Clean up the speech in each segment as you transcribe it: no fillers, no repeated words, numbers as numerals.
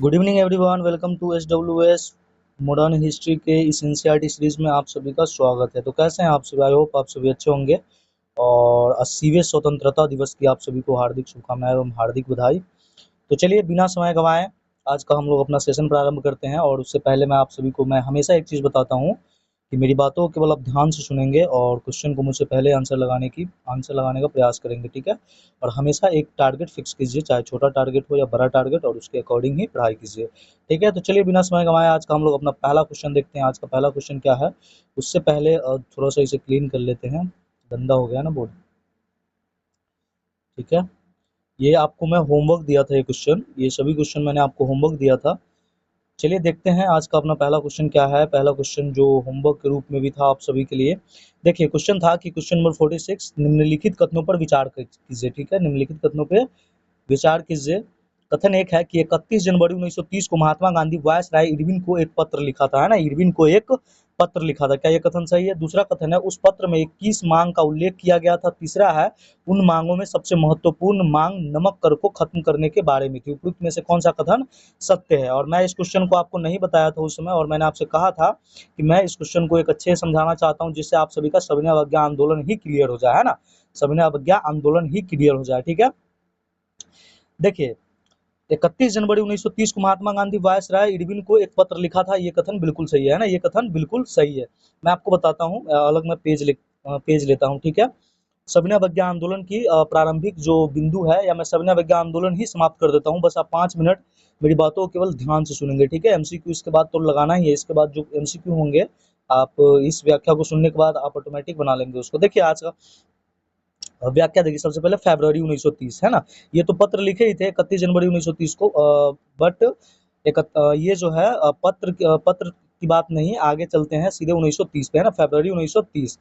Good evening everyone, welcome to SWS modern history के इस NCERT series में आप सभी का स्वागत है। तो कैसे हैं आप सभी? आई होप आप सभी अच्छे होंगे और 80वें स्वतंत्रता दिवस की आप सभी को हार्दिक शुभकामनाएं एवं हार्दिक बधाई। तो चलिए बिना समय गंवाए आज का हम लोग अपना सेशन प्रारंभ करते हैं। और उससे पहले मैं आप सभी को मैं हमेशा एक चीज़ बताता हूँ कि मेरी बातों को केवल आप ध्यान से सुनेंगे और क्वेश्चन को मुझसे पहले आंसर लगाने का प्रयास करेंगे, ठीक है? और हमेशा एक टारगेट फिक्स कीजिए, चाहे छोटा टारगेट हो या बड़ा टारगेट, और उसके अकॉर्डिंग ही पढ़ाई कीजिए, ठीक है? तो चलिए बिना समय गंवाए आज का हम लोग अपना पहला क्वेश्चन देखते हैं। आज का पहला क्वेश्चन क्या है उससे पहले थोड़ा सा इसे क्लीन कर लेते हैं, गंदा हो गया ना बोर्ड, ठीक है? ये आपको मैं होमवर्क दिया था, ये सभी क्वेश्चन मैंने आपको होमवर्क दिया था। चलिए देखते हैं आज का अपना पहला क्वेश्चन क्या है। पहला क्वेश्चन जो होमवर्क के रूप में भी था आप सभी के लिए, देखिए क्वेश्चन था कि क्वेश्चन नंबर 46, निम्नलिखित कथनों पर विचार कीजिए, ठीक है? निम्नलिखित कथनों पे विचार कीजिए। कथन एक है कि 31 जनवरी 1930 को महात्मा गांधी वायसराय इरविन को एक पत्र लिखा था, है ना? इरविन को एक पत्र लिखा था। क्या ये कथन सही है? दूसरा कथन है उस पत्र में 21 मांग का उल्लेख किया गया था। तीसरा है उन मांगों में सबसे महत्वपूर्ण मांग नमक कर को खत्म करने के बारे में थी। उपयुक्त में से कौन सा कथन सत्य है? और मैं इस क्वेश्चन को आपको नहीं बताया था उस समय, और मैंने आपसे कहा था कि मैं इस क्वेश्चन को एक अच्छे से समझाना चाहता हूँ जिससे आप सभी का सविनय अवज्ञा आंदोलन ही क्लियर हो जाए, है ना? सविनय अवज्ञा आंदोलन ही क्लियर हो जाए, ठीक है? देखिए 31 जनवरी 1930 को महात्मा गांधी वायसराय इरविन को एक पत्र लिखा था, ये कथन बिल्कुल सही है ना? ये कथन बिल्कुल सही है। मैं आपको बताता हूँ, अलग मैं पेज लेता हूँ, ठीक है? सविनय अवज्ञा आंदोलन की प्रारंभिक जो बिंदु है, या मैं सविनय अवज्ञा आंदोलन ही समाप्त कर देता हूँ। बस आप 5 मिनट मेरी बातों को केवल ध्यान से सुनेंगे, ठीक है? एमसीक्यू इसके बाद तो लगाना ही है। इसके बाद जो एमसीक्यू होंगे, आप इस व्याख्या को सुनने के बाद आप ऑटोमेटिक बना लेंगे उसको। देखिए आज का व्याख्या देखिए, सबसे पहले फरवरी 1930, है ना? ये तो पत्र लिखे ही थे 31 जनवरी 1930 को, बट ये जो है पत्र की बात नहीं, आगे चलते हैं सीधे 1930 पे, है ना? फरवरी 1930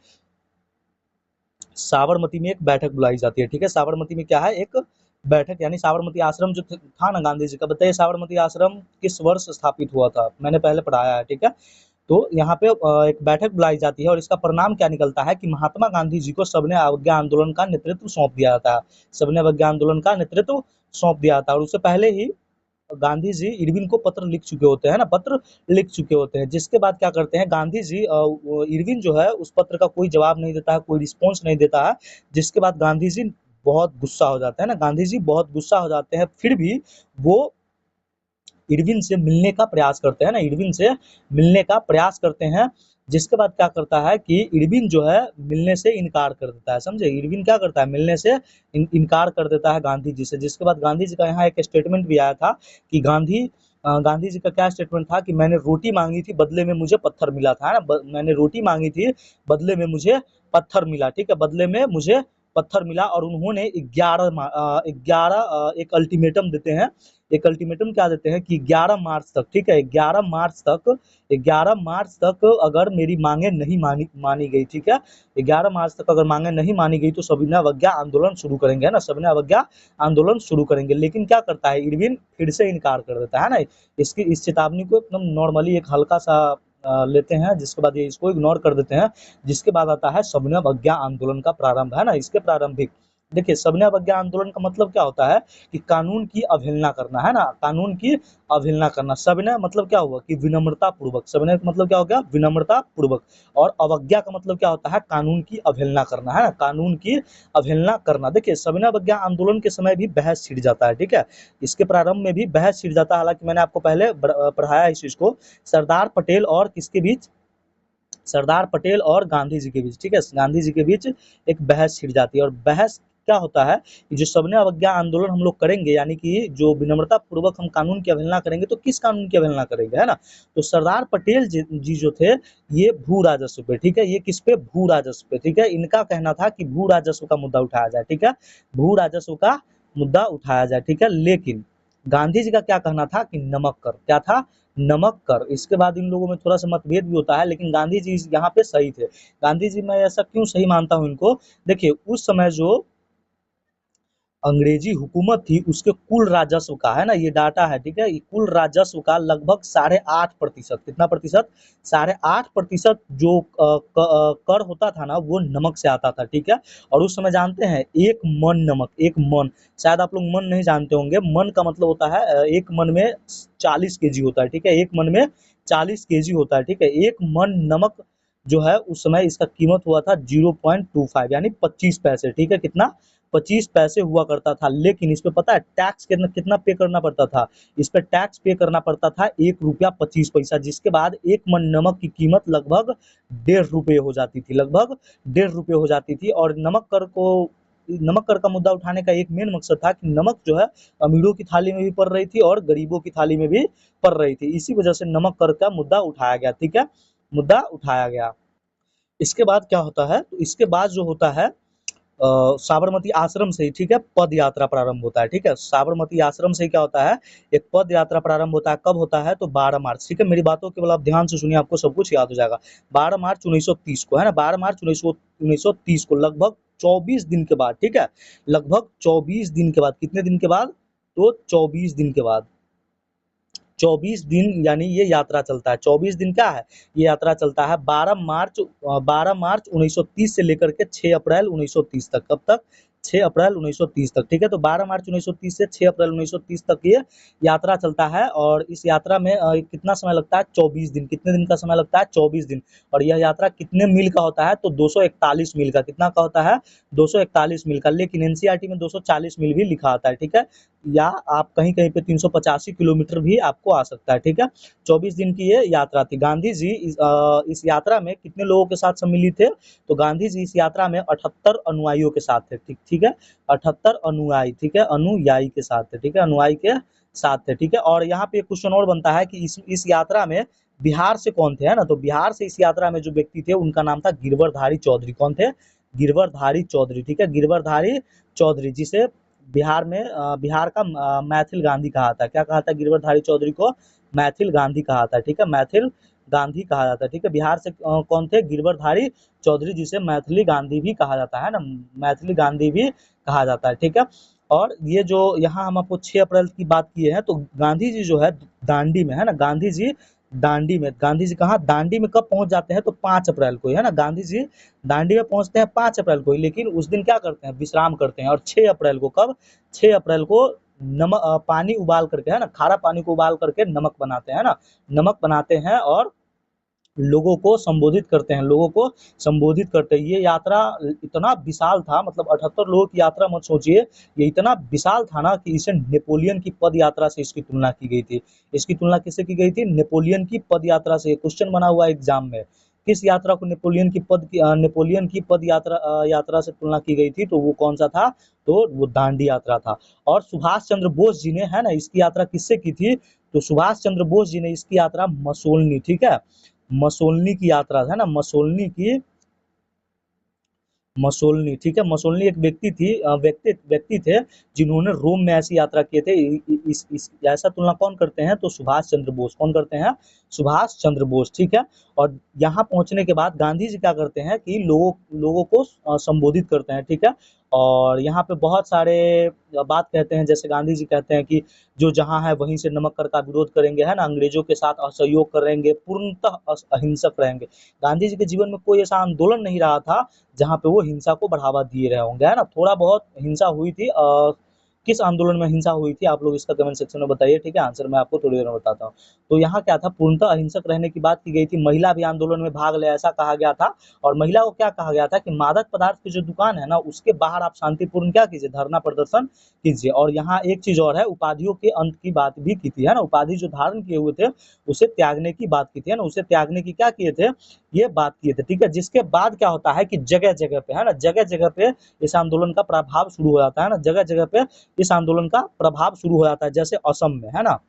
साबरमती में एक बैठक बुलाई जाती है, ठीक है? साबरमती में क्या है? एक बैठक, यानी साबरमती आश्रम जो था ना गांधी जी का, बताइए साबरमती आश्रम किस वर्ष स्थापित हुआ था? मैंने पहले पढ़ाया है, ठीक है? तो यहाँ पे एक बैठक बुलाई जाती है और इसका परिणाम क्या निकलता है कि महात्मा गांधी जी को सविनय अवज्ञा आंदोलन का नेतृत्व सौंप दिया जाता है। सविनय अवज्ञा आंदोलन का नेतृत्व सौंप दिया जाता है, और उससे पहले ही गांधी जी इरविन को पत्र लिख चुके होते हैं ना, पत्र लिख चुके होते हैं। जिसके बाद क्या करते हैं गांधी जी, इरविन जो है उस पत्र का कोई जवाब नहीं देता है, कोई रिस्पॉन्स नहीं देता है। जिसके बाद गांधी जी बहुत गुस्सा हो जाते हैं ना, गांधी जी बहुत गुस्सा हो जाते हैं। फिर भी वो इरविन से मिलने का प्रयास करते हैं ना, इरविन से मिलने का प्रयास करते हैं। जिसके बाद क्या करता है कि इरविन जो है मिलने से इनकार कर देता है, समझे? इरविन क्या करता है? मिलने से इनकार कर देता है गांधी जी से। जिसके बाद गांधी जी का यहाँ एक स्टेटमेंट भी आया था कि गांधी जी का क्या स्टेटमेंट था कि मैंने रोटी मांगी थी, बदले में मुझे पत्थर मिला था, है ना? मैंने रोटी मांगी थी, बदले में मुझे पत्थर मिला, ठीक है? बदले में मुझे पत्थर मिला। और उन्होंने 11 एक अल्टीमेटम देते हैं। एक अल्टीमेटम क्या देते हैं कि 11 मार्च तक, ठीक है? 11 मार्च तक अगर मेरी मांगे नहीं मानी गई, ठीक है? 11 मार्च तक अगर मांगे नहीं मानी गई तो सविनय अवज्ञा आंदोलन शुरू करेंगे, है ना? सविनय अवज्ञा आंदोलन शुरू करेंगे। लेकिन क्या करता है इरविन? फिर से इनकार कर देता है ना। इस चेतावनी को एकदम नॉर्मली एक हल्का सा लेते हैं, जिसके बाद ये इसको इग्नोर कर देते हैं। जिसके बाद आता है सविनय अवज्ञा आंदोलन का प्रारंभ, है ना? इसके प्रारंभिक देखिए, सविनय अवज्ञा आंदोलन का मतलब क्या होता है कि कानून की अवहेलना करना, है ना? कानून की अवहेलना करना। सविनय मतलब क्या हुआ कि विनम्रता पूर्वक, सविनय का मतलब क्या हो गया? विनम्रता पूर्वक। और अवज्ञा का मतलब क्या होता है? कानून की अवहेलना करना, है ना? कानून की अवहेलना करना। देखिए सविनय अवज्ञा आंदोलन के समय भी बहस छिड़ जाता है, ठीक है? इसके प्रारंभ में भी बहस छिड़ जाता है। हालांकि मैंने आपको पहले पढ़ाया इस चीज को, सरदार पटेल और किसके बीच? सरदार पटेल और गांधी जी के बीच, ठीक है? गांधी जी के बीच एक बहस छिड़ जाती है। और बहस क्या होता है कि जो सविनय अवज्ञा आंदोलन हम लोग करेंगे, यानी कि जो विनम्रता पूर्वक हम कानून की अवहेलना करेंगे, तो किस कानून की अवहेलना करेंगे, है ना? तो सरदार पटेल जी जो थे, ये भू राजस्व पे, ठीक है? ये किस पे? भू राजस्व पे, ठीक है? इनका कहना था कि भू राजस्व का मुद्दा उठाया जाए, ठीक है? भू राजस्व का मुद्दा उठाया जाए, ठीक है? लेकिन गांधी जी का क्या कहना था कि नमक कर, क्या था? नमक कर। इसके बाद इन लोगों में थोड़ा सा मतभेद भी होता है, लेकिन गांधी जी यहाँ पे सही थे। गांधी जी, मैं ऐसा क्यों सही मानता हूँ इनको? देखिए उस समय जो अंग्रेजी हुकूमत थी उसके कुल राजस्व का, है ना, ये डाटा है, ठीक है, ये कुल राजस्व का लगभग 8.5%, कितना प्रतिशत, 8.5% जो कर होता था ना वो नमक से आता था, ठीक है। और उस समय जानते हैं एक मन नमक, एक मन, शायद आप लोग मन नहीं जानते होंगे, मन का मतलब होता है एक मन में 40 केजी होता है, ठीक है, एक मन में 40 केजी होता है, ठीक है। एक मन नमक जो है उस समय इसका कीमत हुआ था 0.25 यानी 25 पैसे, ठीक है, कितना, 25 पैसे हुआ करता था। लेकिन इस पे पता है टैक्स कितना कितना पे करना पड़ता था, इस पे टैक्स पे करना पड़ता था 1 रुपया 25 पैसा, जिसके बाद एक मन नमक की कीमत लगभग 1.5 रुपये हो जाती थी, लगभग 1.5 रुपये हो जाती थी। और नमक कर का मुद्दा उठाने का एक मेन मकसद था कि नमक जो है अमीरों की थाली में भी पड़ रही थी और गरीबों की थाली में भी पड़ रही थी, इसी वजह से नमक कर का मुद्दा उठाया गया, ठीक है, मुद्दा उठाया गया। इसके बाद क्या होता है, तो इसके बाद जो होता है साबरमती आश्रम से ही, ठीक है, पद यात्रा प्रारंभ होता है, ठीक है, साबरमती आश्रम से ही क्या होता है, एक पद यात्रा प्रारंभ होता है। कब होता है, तो 12 मार्च, ठीक है, मेरी बातों केवल आप ध्यान से सुनिए, आपको सब कुछ याद हो जाएगा। 12 मार्च 1930 को, है ना, 12 मार्च 1930 को, लगभग 24 दिन के बाद, ठीक है, लगभग 24 दिन के बाद, कितने दिन के बाद, तो 24 दिन के बाद, 24 दिन यानी ये यात्रा चलता है, 24 दिन क्या है, ये यात्रा चलता है 12 मार्च 1930 से लेकर के 6 अप्रैल 1930 तक, कब तक, 6 अप्रैल 1930 तक, ठीक है। तो 12 मार्च 1930 से 6 अप्रैल 1930 तक ये यात्रा चलता है और इस यात्रा में कितना समय लगता है, 24 दिन, कितने दिन का समय लगता है, 24 दिन। और यह यात्रा कितने मील का होता है, तो 241 मील का, कितना का होता है, 241 मील का, लेकिन एनसीईआरटी में 240 मील भी लिखा आता है, ठीक है, या आप कहीं-कहीं पे 385 किलोमीटर भी आपको आ सकता है, ठीक है। 24 दिन की ये यात्रा थी। गांधी जी इस यात्रा में कितने लोगों के साथ सम्मिलित थे, तो गांधी जी इस यात्रा में 78 अनुयायियों के साथ थे, ठीक है, 78 अनुयायी, ठीक है, अनुयायी के साथ थे, ठीक है, अनुयायी के साथ थे, ठीक है। और यहाँ पे एक क्वेश्चन और बनता है कि इस यात्रा में बिहार से कौन थे, है ना, तो बिहार से इस यात्रा में जो व्यक्ति थे उनका नाम था गिरवरधारी चौधरी, कौन थे, गिरवरधारी चौधरी, ठीक है, गिरवरधारी चौधरी, जिसे बिहार में बिहार का मैथिल गांधी कहा था, क्या कहा था गिरवरधारी चौधरी को, मैथिल गांधी कहा था, ठीक है, मैथिल गांधी कहा जाता है, ठीक है। बिहार से कौन थे, गिरवरधारी चौधरी, जिसे मैथिली गांधी भी कहा जाता है ना, मैथिली गांधी भी कहा जाता है, ठीक है। और ये जो यहाँ हम आपको 6 अप्रैल की बात किए हैं, तो गांधी जी जो है दांडी में, है ना, गांधी जी दांडी में, गांधी जी कहाँ, दांडी में कब पहुंच जाते हैं, तो 5 अप्रैल को, है ना, गांधी जी दांडी में पहुंचते हैं 5 अप्रैल को, लेकिन उस दिन क्या करते हैं, विश्राम करते हैं। और 6 अप्रैल को, कब, 6 अप्रैल को पानी उबाल करके, है ना, खारा पानी को उबाल करके नमक बनाते हैं, है ना, नमक बनाते हैं और लोगों को संबोधित करते हैं, लोगों को संबोधित करते हैं। ये यात्रा इतना विशाल था, मतलब 78 लोगों की यात्रा मत सोचिए, ये इतना विशाल था ना कि इसे नेपोलियन की पद यात्रा से इसकी तुलना की गई थी। इसकी तुलना किससे की गई थी, नेपोलियन की पद यात्रा से। क्वेश्चन बना हुआ है एग्जाम में, किस यात्रा को नेपोलियन की पद यात्रा से तुलना की गई थी, तो वो कौन सा था, तो वो दांडी यात्रा था। और सुभाष चंद्र बोस जी ने, है ना, इसकी यात्रा किससे की थी, तो सुभाष चंद्र बोस जी ने इसकी यात्रा मसोलनी, ठीक है, मसोलनी की यात्रा है ना, मसोलनी, ठीक है, मसोलनी एक व्यक्ति थे जिन्होंने रोम में ऐसी यात्रा किए थे। इस ऐसा तुलना कौन करते हैं, तो सुभाष चंद्र बोस, कौन करते हैं, सुभाष चंद्र बोस, ठीक है। और यहाँ पहुंचने के बाद गांधी जी क्या करते हैं कि लोगों को संबोधित करते हैं, ठीक है। और यहाँ पे बहुत सारे बात कहते हैं, जैसे गांधी जी कहते हैं कि जो जहाँ है वहीं से नमक कर का विरोध करेंगे, है ना, अंग्रेजों के साथ असहयोग करेंगे, पूर्णतः अहिंसक रहेंगे। गांधी जी के जीवन में कोई ऐसा आंदोलन नहीं रहा था जहाँ पे वो हिंसा को बढ़ावा दिए रहे होंगे, है ना, थोड़ा बहुत हिंसा हुई थी। किस आंदोलन में हिंसा हुई थी, आप लोग इसका कमेंट सेक्शन में बताइए, ठीक है, आंसर मैं आपको थोड़ी देर में बताता हूँ। तो यहाँ क्या था, पूर्णतः अहिंसक रहने की बात की गई थी, महिला भी आंदोलन में भाग ले ऐसा कहा गया था। और महिला को क्या कहा गया था कि मादक पदार्थ की जो दुकान है ना उसके बाहर आप शांतिपूर्ण क्या कीजिए, धरना प्रदर्शन कीजिए। और यहाँ एक चीज और है, उपाधियों के अंत की बात भी की थी, है ना, उपाधि जो धारण किए हुए थे उसे त्यागने की बात की थी, है ना, उसे त्यागने की क्या किए थे, ये बात किए थे, ठीक है। जिसके बाद क्या होता है कि जगह जगह पे, है ना, जगह जगह पे इस आंदोलन का प्रभाव शुरू हो जाता है ना, जगह जगह पे इस आंदोलन का प्रभाव शुरू हो जाता है, जैसे असम में, है ना,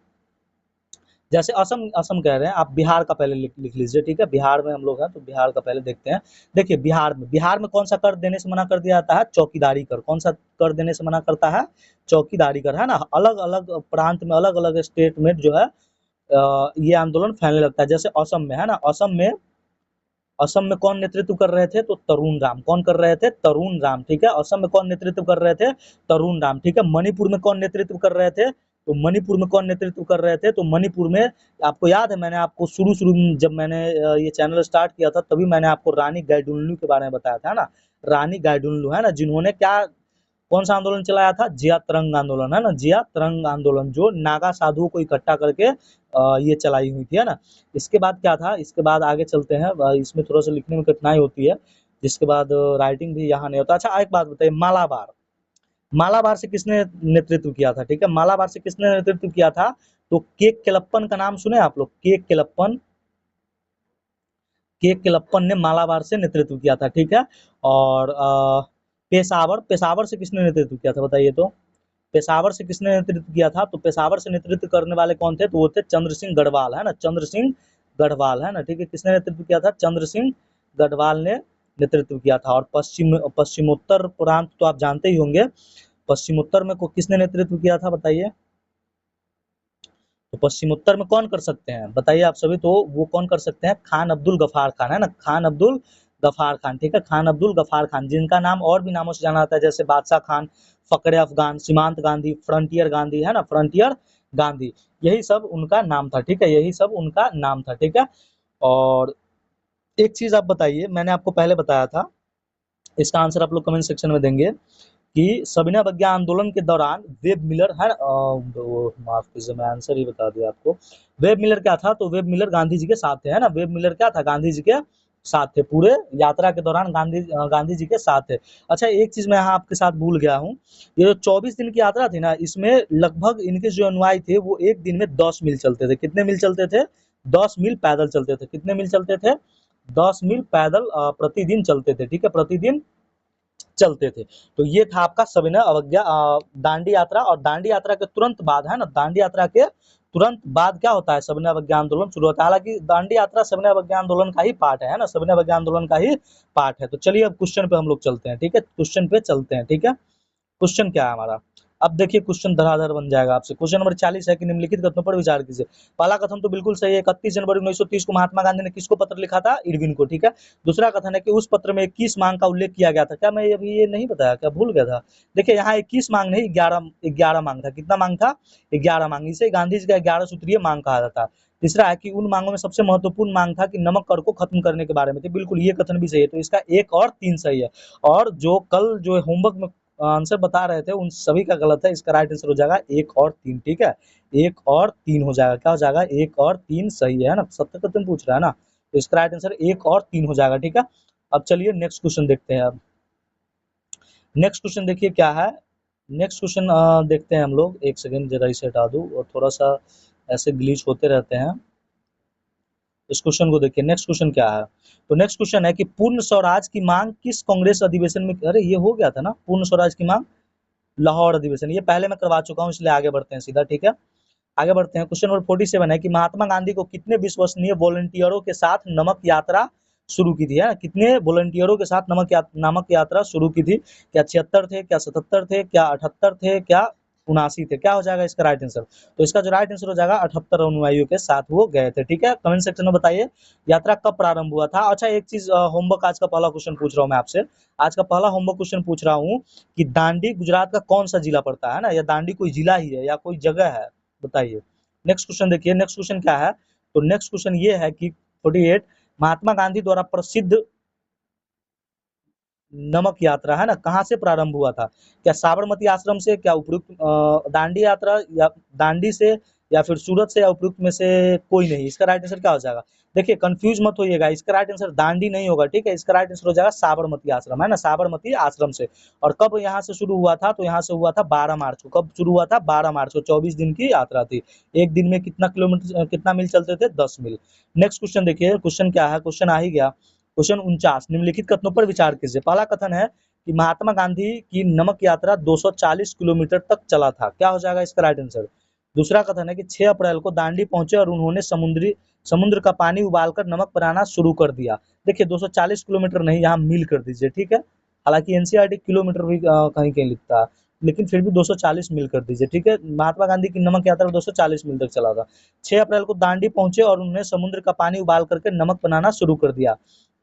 जैसे असम असम कह रहे हैं आप, बिहार का पहले लिख लीजिए, ठीक है, बिहार में हम लोग हैं तो बिहार का पहले देखते हैं। देखिए बिहार में कौन सा कर देने से मना कर दिया जाता है, चौकीदारी कर, कौन सा कर देने से मना करता है, चौकीदारी कर, है ना। अलग अलग प्रांत में, अलग अलग स्टेट में जो है ये आंदोलन फैलने लगता है, जैसे असम में, है ना, असम में कौन नेतृत्व कर रहे थे? तो तरुण राम। कौन कर रहे थे? तरुण राम, ठीक है। असम में कौन नेतृत्व कर रहे थे? तरुण राम, ठीक है। मणिपुर में कौन नेतृत्व कर रहे थे? तो मणिपुर में कौन नेतृत्व कर रहे थे? तो मणिपुर में आपको याद है मैंने आपको शुरू-शुरू में जब मैंने ये चैनल स्टार्ट किया था तभी मैंने आपको रानी गाइडुनलू के बारे में बताया था ना। रानी गाइडुनलू है ना, जिन्होंने क्या कौन सा आंदोलन चलाया था? जिया तरंग आंदोलन, है ना, जिया तरंग आंदोलन, जो नागा साधुओं को इकट्ठा करके ये चलाई हुई थी, है ना। इसके बाद क्या था? इसके बाद आगे चलते हैं, इसमें थोड़ा सा लिखने में कठिनाई होती है, जिसके बाद राइटिंग भी यहाँ नहीं होता। अच्छा एक बात बताइए, मालाबार, मालाबार से किसने नेतृत्व किया था? ठीक है, मालाबार से किसने नेतृत्व किया था? तो के केलप्पन का नाम सुने आप लोग? के केलप्पन, के केलप्पन ने मालाबार से नेतृत्व किया था, ठीक है। और पेशावर, पेशावर से किसने नेतृत्व किया था बताइए तो? पेशावर से किसने नेतृत्व किया था? तो पेशावर से नेतृत्व करने वाले कौन थे? तो वो थे चंद्र सिंह गढ़वाल, है ना, चंद्र सिंह गढ़वाल, है ना, ठीक है। किसने नेतृत्व किया था? चंद्र सिंह गढ़वाल ने नेतृत्व किया था। और पश्चिमोत्तर प्रांत तो आप जानते ही होंगे, पश्चिमोत्तर में को किसने नेतृत्व किया था बताइए? तो पश्चिमोत्तर में कौन कर सकते हैं बताइए आप सभी? तो वो कौन कर सकते हैं? खान अब्दुल गफार खान, है ना, खान अब्दुल गफार खान, ठीक है। खान अब्दुल गफार खान, जिनका नाम और भी नामों से जाना जाता है, जैसे बादशाह खान, फकरे अफगान, सीमांत गांधी, फ्रंटियर गांधी, है ना, फ्रंटियर गांधी, यही सब उनका नाम था, ठीक है, यही सब उनका नाम था, ठीक है। और एक चीज आप बताइए, मैंने आपको पहले बताया था, इसका आंसर आप लोग कमेंट सेक्शन में देंगे कि सविनय अवज्ञा आंदोलन के दौरान वेब मिलर है, माफ कीजिए मैं आंसर ही बता दिया आपको। वेब मिलर क्या था? तो वेब मिलर गांधी जी के साथ थे, है ना, वेब मिलर क्या था? गांधी जी के साथ थे, पूरे यात्रा के दौरान गांधी जी के साथ थे। अच्छा एक चीज मैं यहाँ आपके साथ भूल गया हूँ, ये जो 24 दिन की यात्रा थी ना, इसमें लगभग इनके जो अनुयायी थे वो एक दिन में 10 मील चलते थे। कितने मील चलते थे? 10 मील पैदल चलते थे। कितने मील चलते थे? 10 मील पैदल प्रतिदिन चलते थे, ठीक है, प्रतिदिन चलते थे। तो ये था आपका सविनय अवज्ञा दांडी यात्रा। और दांडी यात्रा के तुरंत बाद, है ना, दांडी यात्रा के तुरंत बाद क्या होता है? सविनय अवज्ञा आंदोलन शुरू होता है। हालांकि दांडी यात्रा सविनय अवज्ञा आंदोलन का ही पार्ट है ना, सविनय अवज्ञा आंदोलन का ही पार्ट है। तो चलिए अब क्वेश्चन पे हम लोग चलते हैं, ठीक है, क्वेश्चन पे चलते हैं, ठीक है। क्वेश्चन क्या है हमारा? अब देखिए क्वेश्चन धड़ाधड़ बन जाएगा आपसे। क्वेश्चन नंबर 40 है कि निम्नलिखित कथनों पर विचार कीजिए। पहला कथन तो बिल्कुल सही है, 31 जनवरी 1930 को महात्मा गांधी ने किसको पत्र लिखा था? इरविन को, ठीक है। दूसरा कथन है कि उस पत्र में 21 मांग का उल्लेख किया गया था। क्या मैं अभी ये नहीं बताया? क्या भूल गया था? देखिए यहाँ 21 मांग नहीं, 11 मांग था। कितना मांग था? 11 मांग। इसे गांधी जी का 11 सूत्रीय मांग कहा जाता है। तीसरा है कि उन मांगों में सबसे महत्वपूर्ण मांग था कि नमक कर को खत्म करने के बारे में थी। बिल्कुल ये कथन भी सही है, तो इसका 1 और 3 सही है। और जो कल जो होमवर्क में आंसर बता रहे थे उन सभी का गलत है। इसका राइट आंसर हो जाएगा 1 और 3, ठीक है, 1 और 3 हो जाएगा। क्या हो जाएगा? 1 और 3 सही है ना, सत्य कथन पूछ रहा है ना, तो इसका राइट आंसर 1 और 3 हो जाएगा, ठीक है। अब चलिए नेक्स्ट क्वेश्चन देखते हैं। अब नेक्स्ट क्वेश्चन देखिए क्या है। नेक्स्ट क्वेश्चन देखते हैं हम लोग। एक सेकंड जरा इसे हटा दूं, और थोड़ा सा ऐसे ग्लिच होते रहते हैं। इस क्वेश्चन को देखिए, नेक्स्ट क्वेश्चन क्या है? तो नेक्स्ट क्वेश्चन है कि पूर्ण स्वराज की मांग किस कांग्रेस अधिवेशन में, अरे ये हो गया था ना, पूर्ण स्वराज की मांग लाहौर अधिवेशन, ये पहले मैं करवा चुका हूँ, इसलिए आगे बढ़ते हैं सीधा, ठीक है। आगे बढ़ते हैं। क्वेश्चन नंबर 47 है कि महात्मा गांधी को कितने विश्वसनीय वॉलंटियरों के साथ नमक यात्रा शुरू की थी? है कितने वॉलंटियरों के साथ नमक यात्रा शुरू की थी? क्या 76 थे? क्या 77 थे? क्या 78 थे? क्या 79 थे? क्या हो जाएगा इसका राइट आंसर? तो इसका जो राइट आंसर हो जाएगा 78 अनुयायियों के साथ वो गए थे, ठीक है। कमेंट सेक्शन में बताइए यात्रा कब प्रारंभ हुआ था। अच्छा एक चीज होमवर्क, आज का पहला क्वेश्चन पूछ रहा हूँ मैं आपसे, आज का पहला होमवर्क क्वेश्चन पूछ रहा हूँ कि दांडी गुजरात का कौन सा जिला पड़ता है ना, या दांडी कोई जिला ही है या कोई जगह है, बताइए। नेक्स्ट क्वेश्चन देखिए, नेक्स्ट क्वेश्चन क्या है? तो नेक्स्ट क्वेश्चन ये है कि 48 महात्मा गांधी द्वारा प्रसिद्ध नमक यात्रा है ना कहाँ से प्रारंभ हुआ था? क्या साबरमती आश्रम से, क्या उपयुक्त दांडी यात्रा, या दांडी से, या फिर सूरत से, या उपयुक्त में से कोई नहीं? इसका राइट आंसर क्या हो जाएगा? देखिए कंफ्यूज मत होइएगा, इसका राइट आंसर दांडी नहीं होगा, ठीक है, इसका राइट आंसर हो जाएगा साबरमती आश्रम, है ना, साबरमती आश्रम से। और कब यहाँ से शुरू हुआ था? तो यहाँ से हुआ था 12 मार्च को। कब शुरू हुआ था? 12 मार्च को। 24 दिन की यात्रा थी। एक दिन में कितना किलोमीटर, कितना मील चलते थे? 10 मील। नेक्स्ट क्वेश्चन देखिए, क्वेश्चन क्या है? क्वेश्चन आ ही गया। क्वेश्चन 49, निम्नलिखित कथनों पर विचार कीजिए। पहला कथन है कि महात्मा गांधी की नमक यात्रा 240 किलोमीटर तक चला था। क्या हो जाएगा इसका राइट आंसर? दूसरा कथन है कि 6 अप्रैल को दांडी पहुंचे और उन्होंने समुद्र का पानी उबालकर नमक बनाना शुरू कर दिया। देखिए 240 किलोमीटर नहीं, यहाँ मील कर दीजिए, ठीक है। हालांकि एनसीईआरटी किलोमीटर भी कहीं कहीं लिखता है, लेकिन फिर भी 240 मील कर दीजिए, ठीक है। महात्मा गांधी की नमक यात्रा 240 मील तक चला था। 6 अप्रैल को दांडी पहुंचे और उन्होंने समुद्र का पानी उबाल करके नमक बनाना शुरू कर दिया।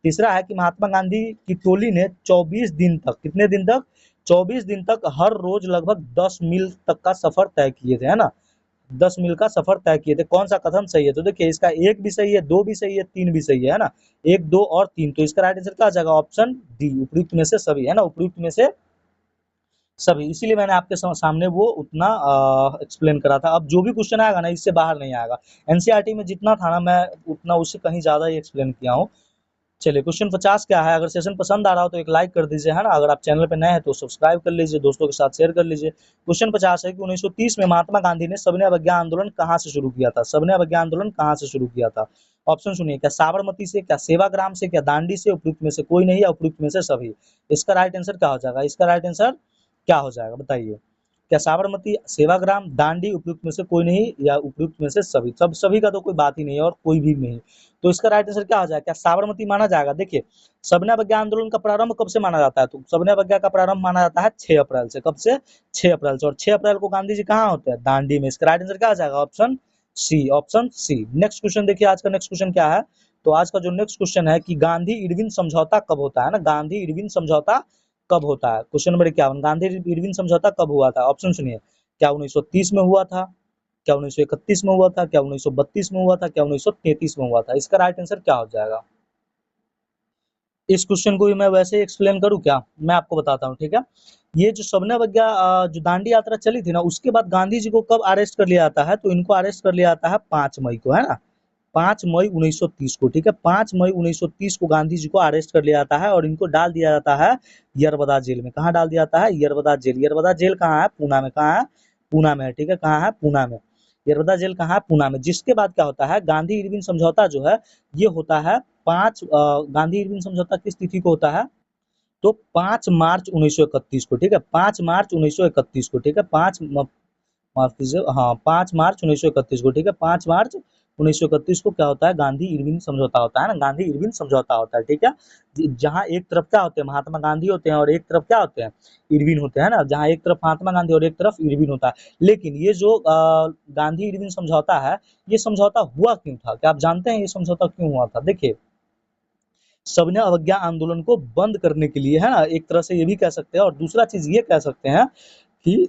तीसरा है कि महात्मा गांधी की टोली ने 24 दिन तक, कितने दिन तक, 24 दिन तक हर रोज लगभग 10 मील तक का सफर तय किए थे, है ना, 10 मील का सफर तय किए थे। कौन सा कथन सही है? तो देखिए इसका एक भी सही है, दो भी सही है, तीन भी सही है ना, एक, दो और तीन। तो इसका राइट आंसर क्या हो जाएगा? ऑप्शन डी, उपयुक्त में से सभी, है ना, उपयुक्त में से सभी। इसीलिए मैंने आपके सामने वो उतना एक्सप्लेन करा था। अब जो भी क्वेश्चन आएगा ना, इससे बाहर नहीं आएगा। एनसीईआरटी में जितना था ना, मैं उतना उससे कहीं ज्यादा ही एक्सप्लेन किया हूँ। चलिए क्वेश्चन 50 क्या है? अगर सेशन पसंद आ रहा हो तो एक लाइक कर दीजिए, है ना। अगर आप चैनल पे नए हैं तो सब्सक्राइब कर लीजिए, दोस्तों के साथ शेयर कर लीजिए। क्वेश्चन 50 है कि 1930 में महात्मा गांधी ने सविनय अवज्ञा आंदोलन कहाँ से शुरू किया था? सविनय अवज्ञा आंदोलन कहाँ से शुरू किया था? ऑप्शन सुनिए, क्या साबरमती से, क्या सेवाग्राम से, क्या दांडी से, उपयुक्त में से कोई नहीं, या उपयुक्त में से सभी। इसका राइट आंसर क्या हो जाएगा? इसका राइट आंसर क्या हो जाएगा बताइए? क्या साबरमती, सेवाग्राम, दांडी, उपयुक्त में से कोई नहीं, या उपयुक्त में से सभी? सब सभी का तो कोई बात ही नहीं है और कोई भी नहीं। तो इसका राइट आंसर क्या हो जाएगा? क्या साबरमती माना जाएगा? देखिए सविनय अवज्ञा आंदोलन का प्रारंभ कब से माना जाता है? तो सविनय अवज्ञा का प्रारंभ माना जाता है 6 अप्रैल से। कब से? 6 अप्रैल से। और 6 अप्रैल को गांधी जी कहाँ होते हैं? दांडी में। इसका राइट आंसर क्या आ जाएगा? Option C, option C. Next question देखिए, आज का नेक्स्ट क्वेश्चन क्या है? तो आज का जो नेक्स्ट क्वेश्चन है कि गांधी इरविन समझौता कब होता है ना, गांधी इरविन समझौता कब होता है? क्वेश्चन नंबर 51, गांधी इरविन समझौता कब हुआ था? ऑप्शन सुनिए, क्या 1930 में हुआ था, क्या 1931 में हुआ था, क्या 1932 में हुआ था, क्या 1933 में हुआ था? इसका राइट आंसर क्या हो जाएगा? इस क्वेश्चन को भी मैं वैसे ही एक्सप्लेन करूं क्या? मैं आपको बताता हूं, ठीक है। ये जो सविनय अवज्ञा जो दांडी यात्रा चली थी ना, उसके बाद गांधी जी को कब अरेस्ट कर लिया जाता है? तो इनको अरेस्ट कर लिया जाता है 5 मई को, है ना, 5 मई 1930 को, ठीक है। 5 मई 1930 को गांधी जी को अरेस्ट कर लिया जाता है और इनको डाल दिया जाता है यरबदा जेल में। कहाँ डाल दिया जाता है? यरबदा जेल। यरबदा जेल कहाँ है? पूना में। कहाँ है? पूना में है, ठीक है। कहाँ है? पूना में। यरबदा जेल कहाँ है? पूना में। जिसके बाद क्या होता है? गांधी इरविन समझौता जो है ये होता है गांधी इरविन समझौता किस तिथि को होता है? तो 5 मार्च 1931 को, ठीक है। 5 मार्च 1931 को, ठीक है। माफ कीजिए, हाँ 5 मार्च 1931 को, ठीक है। 5 मार्च 1931 को क्या होता है? गांधी इरविन समझौता होता है ना, गांधी इरविन समझौता होता है, ठीक है। जहां एक तरफ क्या होते हैं? महात्मा गांधी होते हैं और एक तरफ क्या होते हैं? इरविन होते हैं ना, जहां एक तरफ महात्मा गांधी और एक तरफ इरविन होता है। लेकिन ये जो गांधी इरविन समझौता है, ये समझौता हुआ क्यों था? क्या आप जानते हैं ये समझौता क्यों हुआ था? देखिए सविनय अवज्ञा आंदोलन को बंद करने के लिए, है ना, एक तरह से ये भी कह सकते हैं। और दूसरा चीज ये कह सकते हैं कि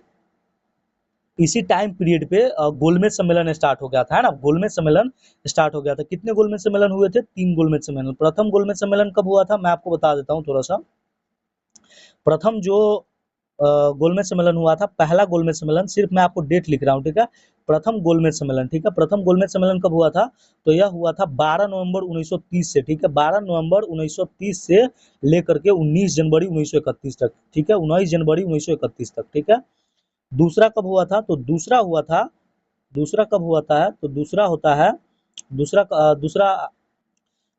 इसी टाइम पीरियड पे गोलमेज सम्मेलन स्टार्ट हो गया था, है ना, गोलमेज सम्मेलन स्टार्ट हो गया था। कितने गोलमेज सम्मेलन हुए थे? 3 गोलमेज सम्मेलन। प्रथम गोलमेज सम्मेलन कब हुआ था? मैं आपको बता देता हूँ थोड़ा सा। प्रथम जो गोलमेज सम्मेलन हुआ था, पहला गोलमेज सम्मेलन, सिर्फ मैं आपको डेट लिख रहा हूँ, ठीक है। प्रथम गोलमेज सम्मेलन, ठीक है, प्रथम गोलमेज सम्मेलन कब हुआ था? तो यह हुआ था 12 नवंबर 1930 से, ठीक है, 12 नवंबर 1930 से लेकर के 19 जनवरी 1931 तक, ठीक है, 19 जनवरी 1931 तक, ठीक है। दूसरा कब हुआ था? तो दूसरा हुआ था, दूसरा कब हुआ था है? तो दूसरा होता है, दूसरा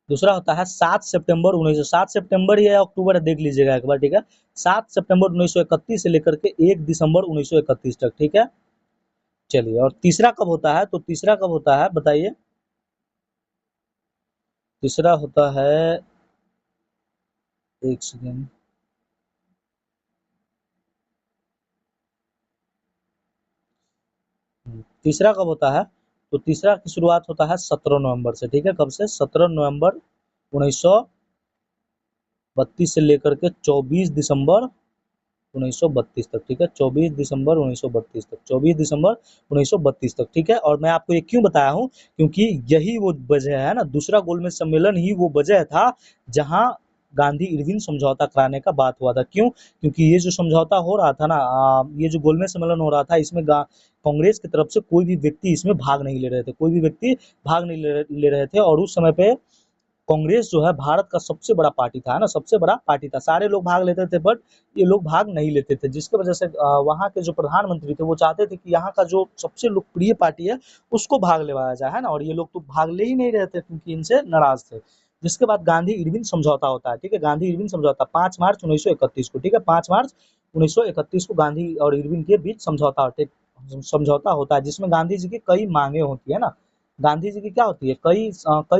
दूसरा होता है 7 सितंबर 1900, 7 सितंबर या अक्टूबर है, देख लीजिएगा एक बार, ठीक है। 7 सितंबर 1931 से लेकर के 1 दिसंबर 1931 तक, ठीक है। चलिए, और तीसरा कब होता है? तो तीसरा कब होता है बताइए? तीसरा होता है, एक सेकेंड, तीसरा कब होता है? तो तीसरा की शुरुआत होता है 17 नवंबर से, ठीक है। कब से? 17 नवंबर 1932 से लेकर के 24 दिसंबर 1932 तक, ठीक है, 24 दिसंबर 1932 तक, 24 दिसंबर 1932 तक, ठीक है। और मैं आपको ये क्यों बताया हूँ? क्योंकि यही वो वजह है ना, दूसरा गोलमेज सम्मेलन ही वो वजह था जहां गांधी इरविन समझौता कराने का बात हुआ था। क्यों? क्योंकि ये जो समझौता हो रहा था ना, ये जो गोलमेज सम्मेलन हो रहा था, इसमें कांग्रेस की तरफ से कोई भी व्यक्ति इसमें भाग नहीं ले रहे थे, कोई भी व्यक्ति भाग नहीं ले रहे थे। और उस समय पे कांग्रेस जो है भारत का सबसे बड़ा पार्टी था, है ना, सबसे बड़ा पार्टी था। सारे लोग भाग लेते थे बट ये लोग भाग नहीं लेते थे, जिसकी वजह से वहाँ के जो प्रधानमंत्री थे वो चाहते थे कि यहाँ का जो सबसे लोकप्रिय पार्टी है उसको भाग लेवाया जाए, है ना। और ये लोग तो भाग ले ही नहीं रहे थे क्योंकि इनसे नाराज थे। जिसके बाद गांधी इरविन समझौता होता है, ठीक है, गांधी इरविन समझौता 5 मार्च 1931 को, ठीक है, 5 मार्च 1931 को गांधी और इरविन के बीच समझौता होता है, जिसमें गांधी जी की कई मांगे होती है ना। गांधी जी की क्या होती है? कई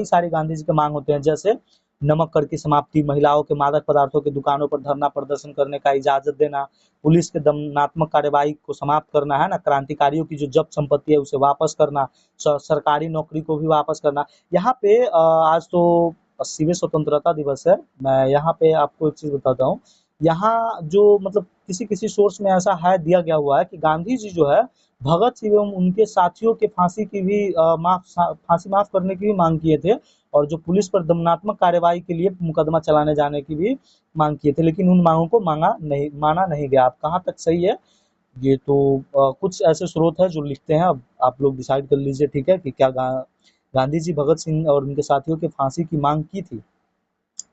सारे गांधी जी के मांग होते हैं, जैसे नमक कर की समाप्ति, महिलाओं के मादक पदार्थों की दुकानों पर धरना प्रदर्शन करने का इजाजत देना, पुलिस के दमनात्मक कार्यवाही को समाप्त करना, है ना, क्रांतिकारियों की जो जब्त संपत्ति है उसे वापस करना, सरकारी नौकरी को भी वापस करना। यहाँ पे आज तो 80वें स्वतंत्रता दिवस है। मैं यहाँ पे आपको एक चीज़ बताता हूँ, यहाँ जो मतलब किसी-किसी सोर्स में ऐसा है दिया गया हुआ है कि गांधी जी जो है भगत सिंह एवं उनके साथियों के फांसी की भी फांसी माफ करने की भी मांग किए थे और जो पुलिस पर दमनात्मक कार्रवाई के लिए मुकदमा चलाने जाने की भी मांग किए थे, लेकिन उन मांगों को माना नहीं गया। अब कहाँ तक सही है ये तो कुछ ऐसे स्रोत हैं जो लिखते हैं, अब आप लोग डिसाइड कर लीजिए, ठीक है, कि क्या गांधी जी भगत सिंह और उनके साथियों की फांसी की मांग की थी।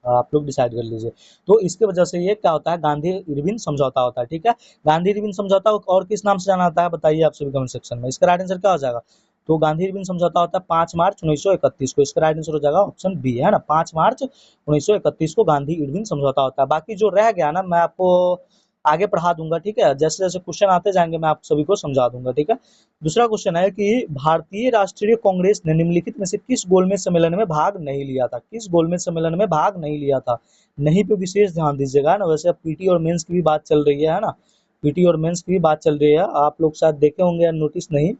आप लोग डिसाइड कर लीजिए। तो इसके वजह से ये क्या होता है, गांधी इरविन समझौता होता है, ठीक है। गांधी इरविन समझौता और किस नाम से जाना जाता है बताइए आप सभी कमेंट सेक्शन में। इसका राइट आंसर क्या हो जाएगा? तो गांधी इरविन समझौता होता है 5 मार्च 1931 को। इसका राइट आंसर हो जाएगा ऑप्शन बी, है ना, 5 मार्च 1931 को गांधी इरविन समझौता होता है। बाकी जो रह गया ना मैं आपको आगे पढ़ा दूंगा, ठीक है, जैसे जैसे क्वेश्चन आते जाएंगे मैं आप सभी को समझा दूंगा, ठीक है। दूसरा क्वेश्चन है कि भारतीय राष्ट्रीय कांग्रेस ने निम्नलिखित में से किस गोलमेज सम्मेलन में भाग नहीं लिया था? किस गोलमेज सम्मेलन में भाग नहीं लिया था? नहीं पे विशेष ध्यान दीजिएगा ना। वैसे अब पीटी और मेंस की भी बात चल रही है ना, पीटी और मेंस की भी बात चल रही है, आप लोग शायद देखे होंगे या नोटिस नहीं,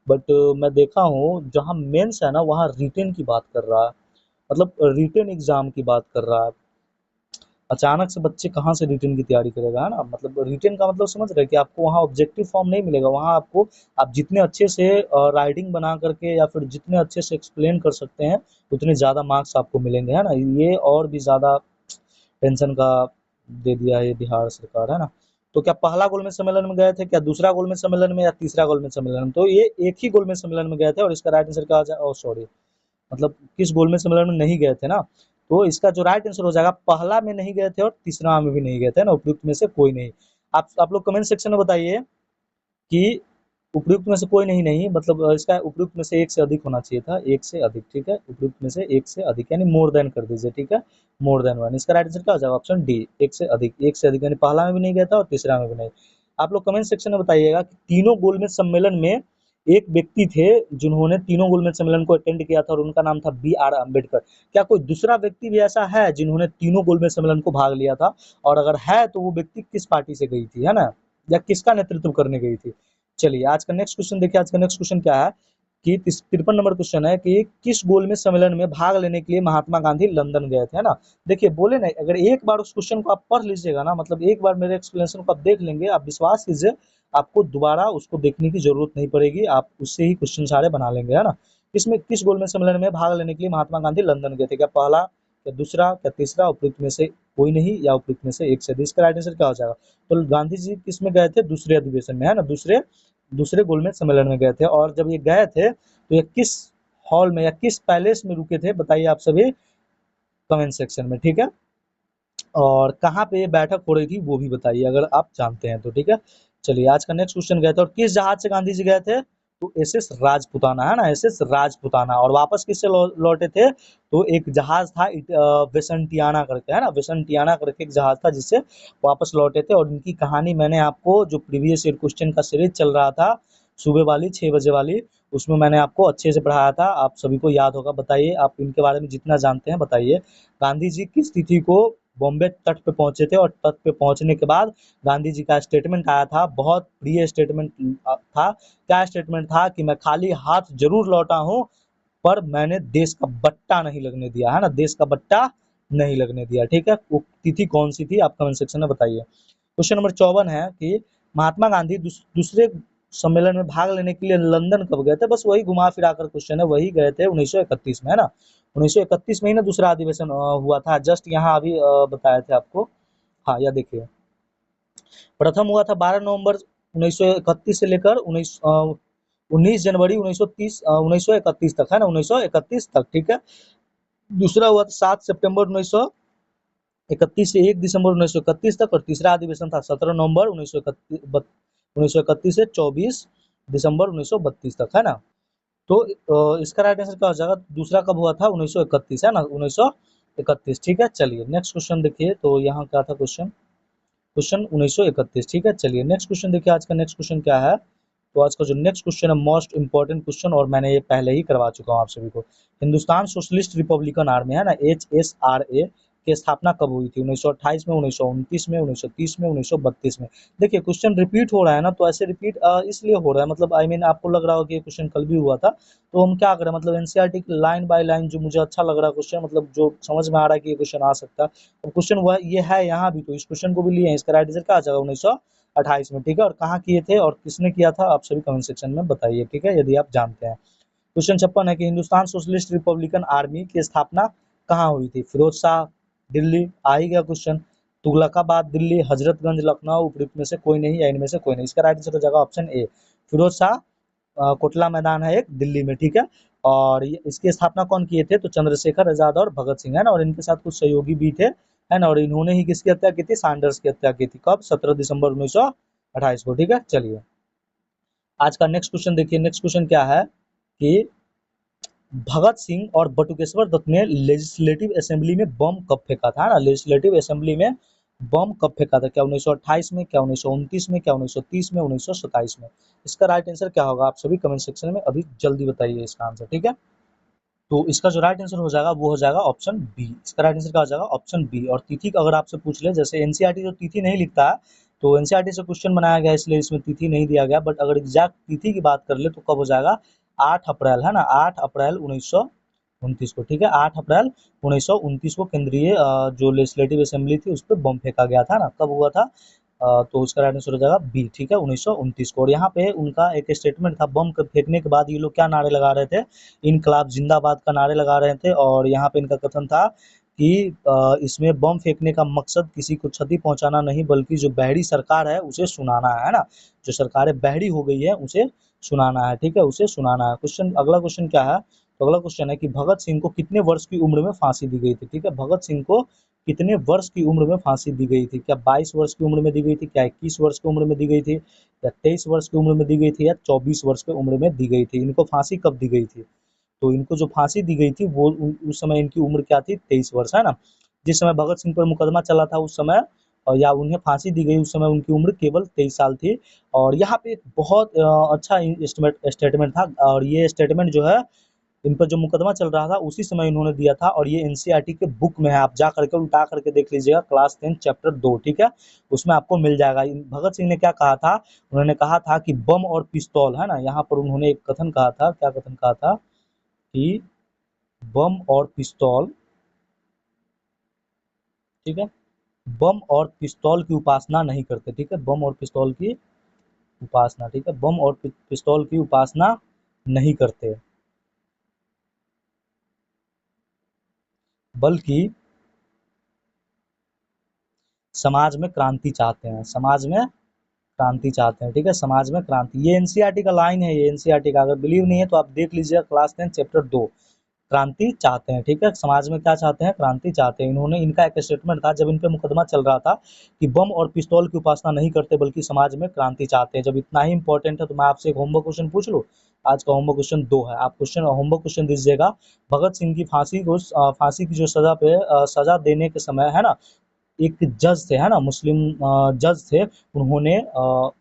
बट मैं देखा हूँ जहाँ मेंस है ना वहाँ रिटेन की बात कर रहा है, मतलब रिटेन एग्जाम की बात कर रहा है। अचानक से बच्चे कहाँ से रिटेन की तैयारी करेगा, है ना, मतलब रिटेन का मतलब समझ रहे हैं कि आपको वहाँ ऑब्जेक्टिव फॉर्म नहीं मिलेगा, वहाँ आपको आप जितने अच्छे से राइटिंग बना करके या फिर जितने अच्छे से एक्सप्लेन कर सकते हैं उतने ज़्यादा मार्क्स आपको मिलेंगे, है ना। ये और भी ज़्यादा टेंशन का दे दिया है ये बिहार सरकार, है ना। तो क्या पहला गोलमेज सम्मेलन में गए थे, क्या दूसरा गोलमेज सम्मेलन में, या तीसरा गोलमेज सम्मेलन में? तो ये एक ही गोलमेज सम्मेलन में गए थे और इसका राइट आंसर क्या हो जाए, ओ सॉरी, मतलब किस गोलमेज सम्मेलन में नहीं गए थे ना, तो इसका जो राइट आंसर हो जाएगा पहला में नहीं गए थे और तीसरा में भी नहीं गए थे ना, उपयुक्त में से कोई नहीं। आप लोग कमेंट सेक्शन में बताइए कि उपयुक्त में से कोई नहीं, नहीं मतलब इसका उपयुक्त में से एक से अधिक होना चाहिए था, एक से अधिक, ठीक है, उपयुक्त में से एक से अधिक यानी मोर देन कर दीजिए, ठीक है, मोर देन 1। इसका राइट आंसर क्या हो जाएगा? ऑप्शन डी, एक से अधिक, एक से अधिक यानी पहला में भी नहीं गया था और तीसरा में भी नहीं। आप लोग कमेंट सेक्शन में बताइएगा कि तीनों गोलमेज सम्मेलन में एक व्यक्ति थे जिन्होंने तीनों गोलमेज सम्मेलन को अटेंड किया था और उनका नाम था बी आर अम्बेडकर। क्या कोई दूसरा व्यक्ति भी ऐसा है जिन्होंने तीनों गोलमेज सम्मेलन को भाग लिया था, और अगर है तो वो व्यक्ति किस पार्टी से गई थी, है ना, या किसका नेतृत्व करने गई थी? चलिए आज का नेक्स्ट क्वेश्चन देखिए। आज का नेक्स्ट क्वेश्चन क्या है कि 53 नंबर क्वेश्चन है कि किस गोलमेज सम्मेलन में भाग लेने के लिए महात्मा गांधी लंदन गए थे, है ना। देखिए बोले नहीं, अगर एक बार उस क्वेश्चन को आप पढ़ लीजिएगा ना, मतलब एक बार मेरे एक्सप्लेनेशन को आप देख लेंगे, आप विश्वास कीजिए आपको दोबारा उसको देखने की जरूरत नहीं पड़ेगी, आप उससे ही क्वेश्चन सारे बना लेंगे, है ना। इसमें किस गोलमेज सम्मेलन में भाग लेने के लिए महात्मा गांधी लंदन गए थे? क्या पहला, क्या दूसरा, क्या तीसरा, उपयुक्त में से कोई नहीं, या उपयुक्त में से एक से अधिक? इसका राइट आंसर क्या हो जाएगा? तो गांधी जी किस में गए थे? दूसरे अधिवेशन में, है ना, दूसरे दूसरे गोलमेज सम्मेलन में गए थे। और जब ये गए थे तो ये किस हॉल में या किस पैलेस में रुके थे बताइए आप सभी कमेंट सेक्शन में, ठीक है। और कहाँ पे ये बैठक हो रही थी वो भी बताइए अगर आप जानते हैं तो, ठीक है। चलिए आज का नेक्स्ट क्वेश्चन गए थे और किस जहाज से गांधी जी गए थे? तो एसएस राजपुताना, है ना, एसएस राजपुताना। और वापस किससे लौटे थे? तो एक जहाज था वेसंटियाना करके, है ना, वेसंटियाना करके एक जहाज था जिससे वापस लौटे थे। और इनकी कहानी मैंने आपको जो प्रीवियस ईयर क्वेश्चन का सीरीज चल रहा था सुबह वाली 6 बजे वाली, उसमें मैंने आपको अच्छे से पढ़ाया था, आप सभी को याद होगा। बताइए आप इनके बारे में जितना जानते हैं बताइए। गांधी जी किस तिथि को बॉम्बे तट पे पहुंचे थे और तट पे पहुंचने के बाद गांधी जी का स्टेटमेंट आया था, बहुत प्रिय स्टेटमेंट था। क्या स्टेटमेंट था कि मैं खाली हाथ जरूर लौटा हूं पर मैंने देश का बट्टा नहीं लगने दिया, है ना, देश का बट्टा नहीं लगने दिया, ठीक है। वो तिथि कौन सी थी आप कमेंट सेक्शन में बताइए। क्वेश्चन नंबर 54 है कि महात्मा गांधी दूसरे सम्मेलन में भाग लेने के लिए लंदन कब गए थे? बस वही घुमा फिरा कर क्वेश्चन है, वही गए थे 1931 में, है ना, 1931 में ही ना दूसरा अधिवेशन हुआ था, जस्ट यहाँ अभी बताए थे आपको। हाँ यह देखिए, प्रथम हुआ था 12 नवंबर 1931 से लेकर 19 जनवरी 1931 तक, है ना, 1931 तक, ठीक है। दूसरा हुआ था 7 सितंबर 1931 से 1 दिसंबर 1931 तक, और तीसरा अधिवेशन था 17 नवंबर 1931 से 24 दिसंबर 1932 तक, है ना। तो इसका राइट आंसर क्या हो जाएगा? दूसरा कब हुआ था? 1931, है ना, 1931, ठीक है। चलिए नेक्स्ट क्वेश्चन देखिए, तो यहाँ क्या था क्वेश्चन, क्वेश्चन 1931, ठीक है। चलिए नेक्स्ट क्वेश्चन देखिए। आज का नेक्स्ट क्वेश्चन क्या है? तो आज का जो नेक्स्ट क्वेश्चन है मोस्ट इंपॉर्टेंट क्वेश्चन, और मैंने ये पहले ही करवा चुका हूँ आप सभी को। हिंदुस्तान सोशलिस्ट रिपब्लिकन आर्मी, है ना, HSRA, की स्थापना कब हुई थी? 1928 में, 1929 में, 1930 में, 1932 में। देखिए क्वेश्चन रिपीट हो रहा है ना, तो ऐसे रिपीट इसलिए हो रहा है, मतलब आई मीन आपको लग रहा हो कि ये क्वेश्चन कल भी हुआ था, तो हम क्या करें, मतलब एनसीईआरटी की लाइन बाय लाइन जो मुझे अच्छा लग रहा है क्वेश्चन, मतलब जो समझ में आ रहा है कि ये क्वेश्चन आ सकता है, तो क्वेश्चन वह ये है यहाँ भी, तो इस क्वेश्चन को भी लिए हैं। इसका राइट आंसर क्या आ जाएगा? 1928 में, ठीक है। और कहाँ किए थे और किसने किया था, आप सभी कमेंट सेक्शन में बताइए, ठीक है, यदि आप जानते हैं। क्वेश्चन 56 है कि हिंदुस्तान सोशलिस्ट रिपब्लिकन आर्मी की स्थापना कहाँ हुई थी? फिरोज शाह, दिल्ली, आ ही गया क्वेश्चन। तुगलकाबाद, दिल्ली, हजरतगंज, लखनऊ, उपयुक्त में से कोई नहीं या इनमें से कोई नहीं। इसका राइट आंसर हो जाएगा ऑप्शन ए, फिरोज शाह कोटला मैदान है एक दिल्ली में, ठीक है। और इसकी स्थापना कौन किए थे? तो चंद्रशेखर आजाद और भगत सिंह, है ना, और इनके साथ कुछ सहयोगी भी थे, है ना, और इन्होंने ही किसकी हत्या की थी? सैंडर्स की हत्या की थी। कब? 17 दिसंबर 1928 को, ठीक है। चलिए आज का नेक्स्ट क्वेश्चन देखिए। नेक्स्ट क्वेश्चन क्या है कि भगत सिंह और बटुकेश्वर दत्त ने लेजिस्लेटिव असेंबली में बम कब फेंका था, ना, लेजिस्लेटिव असेंबली में बम कब फेंका था? क्या 1928 में, क्या 1929 में, क्या 1930 में, 1927 में? इसका राइट आंसर क्या होगा? आप सभी कमेंट सेक्शन में अभी जल्दी बताइए इसका आंसर, ठीक है। तो इसका जो राइट आंसर हो जाएगा वो हो जाएगा ऑप्शन बी। इसका राइट आंसर क्या हो जाएगा? Option B. और तिथि का अगर आपसे पूछ ले, जैसे एनसीईआरटी जो तिथि नहीं लिखता है, तो एनसीईआरटी से क्वेश्चन बनाया गया इसलिए इसमें तिथि नहीं दिया गया, बट अगर एग्जैक्ट तिथि की बात कर ले तो कब हो जाएगा? 8 अप्रैल, है ना, 8 अप्रैल 1929 को, ठीक है। 8 अप्रैल 1929 को केंद्रीय जो लेजिस्लेटिव असेंबली थी उस पर बम फेंका गया था ना, कब हुआ था? तो उसका राइट आंसर हो जाएगा बी, ठीक है, 1929 को। और यहाँ पे उनका एक स्टेटमेंट था, बम फेंकने के बाद ये लोग क्या नारे लगा रहे थे? इनकलाब जिंदाबाद का नारे लगा रहे थे। और यहाँ पे इनका कथन था कि इसमें बम फेंकने का मकसद किसी को क्षति पहुंचाना नहीं, बल्कि जो बहरी सरकार है उसे सुनाना है ना, जो सरकारें बहरी हो गई है उसे सुनाना है, ठीक है, उसे सुनाना है। क्वेश्चन, अगला क्वेश्चन क्या है? तो अगला क्वेश्चन है कि भगत सिंह को कितने वर्ष की उम्र में फांसी दी गई थी? ठीक है, भगत सिंह को कितने वर्ष की उम्र में फांसी दी गई थी? क्या 22 वर्ष की उम्र में दी गई थी, क्या 21 वर्ष की उम्र में दी गई थी, या 23 वर्ष की उम्र में दी गई थी, या 24 वर्ष की उम्र में दी गई थी? इनको फांसी कब दी गई थी? तो इनको जो फांसी दी गई थी वो उस समय इनकी उम्र क्या थी? 23 वर्ष, है ना। जिस समय भगत सिंह पर मुकदमा चला था उस समय या उन्हें फांसी दी गई उस समय उनकी उम्र केवल 23 साल थी। और यहाँ पे एक बहुत अच्छा स्टेटमेंट था, और ये स्टेटमेंट जो है, इन पर जो मुकदमा चल रहा था उसी समय इन्होंने दिया था, और ये एनसीईआरटी के बुक में है, आप जा करके उल्टा करके देख लीजिएगा, क्लास 10 चैप्टर 2, ठीक है, उसमें आपको मिल जाएगा। भगत सिंह ने क्या कहा था? उन्होंने कहा था कि बम और पिस्तौल, है ना, यहाँ पर उन्होंने एक कथन कहा था, क्या कथन कहा था कि बम और पिस्तौल, ठीक है, बम और पिस्तौल की उपासना नहीं करते, ठीक है, बम और पिस्तौल की उपासना, ठीक है, बम और पिस्तौल की उपासना नहीं करते, बल्कि समाज में क्रांति चाहते हैं, समाज में क्रांति चाहते हैं, ठीक है, समाज में क्रांति। ये एनसीईआरटी का लाइन है, ये एनसीईआरटी का, अगर बिलीव नहीं है तो आप देख लीजिएगा, क्लास 10 चैप्टर 2, क्रांति चाहते हैं, ठीक है, समाज में क्या चाहते हैं? क्रांति चाहते हैं। इन्होंने, इनका एक स्टेटमेंट था जब इन पे मुकदमा चल रहा था कि बम और पिस्तौल की उपासना नहीं करते बल्कि समाज में क्रांति चाहते हैं। जब इतना ही इंपॉर्टेंट है तो मैं आपसे एक होमवर्क क्वेश्चन पूछ लूं। आज का होमवर्क क्वेश्चन 2 है, आप क्वेश्चन होमवर्क क्वेश्चन दीजिएगा। भगत सिंह की फांसी को फांसी की जो सजा पे सजा देने के समय, है ना, एक जज थे, है ना, मुस्लिम जज थे, उन्होंने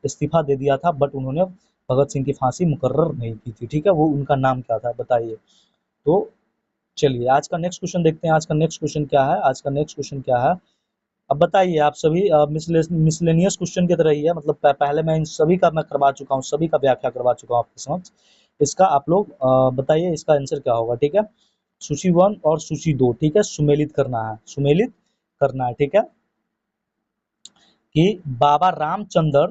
इस्तीफा दे दिया था, बट उन्होंने भगत सिंह की फांसी मुकर्रर नहीं की थी, ठीक है, वो उनका नाम क्या था बताइए। तो चलिए आज का नेक्स्ट क्वेश्चन देखते हैं। आज का नेक्स्ट क्वेश्चन क्या है? आज का नेक्स्ट क्वेश्चन क्या है? अब बताइए, आप सभी मिसलेनियस क्वेश्चन की तरह ही है, मतलब पहले मैं इन सभी का मैं करवा चुका हूँ, सभी का व्याख्या करवा चुका हूँ आपके समक्ष। इसका आप लोग बताइए इसका आंसर क्या होगा, ठीक है। सूची 1 और सूची 2, ठीक है, सुमेलित करना है, सुमेलित करना है, ठीक है। कि बाबा रामचंद्र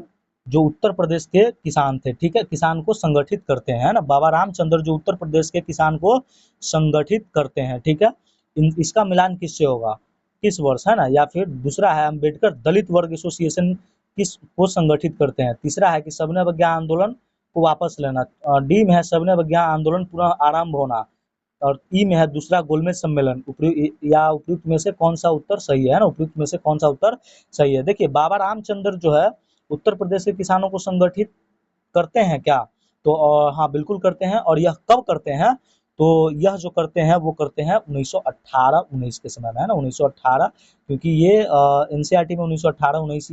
जो उत्तर प्रदेश के किसान थे, ठीक है, किसान को संगठित करते हैं, ना, बाबा रामचंद्र जो उत्तर प्रदेश के किसान को संगठित करते हैं, ठीक है, इसका मिलान किससे होगा? किस वर्ष, है ना। या फिर दूसरा है अंबेडकर दलित वर्ग एसोसिएशन किस को संगठित करते हैं। तीसरा है कि सबने अवज्ञा आंदोलन को वापस लेना। डी में है सबने अवज्ञा आंदोलन पुनः आरंभ होना। और ई में है दूसरा गोलमेज सम्मेलन। उपयुक्त में से कौन सा उत्तर सही है ना, उपयुक्त में से कौन सा उत्तर सही है? देखिए बाबा रामचंद्र जो है उत्तर प्रदेश के किसानों को संगठित करते हैं क्या? तो हाँ बिल्कुल करते हैं। और यह कब करते हैं? तो यह जो करते हैं वो करते हैं 1918-19 के समय में, है ना, 1918, क्योंकि ये एनसीईआरटी में 1918-19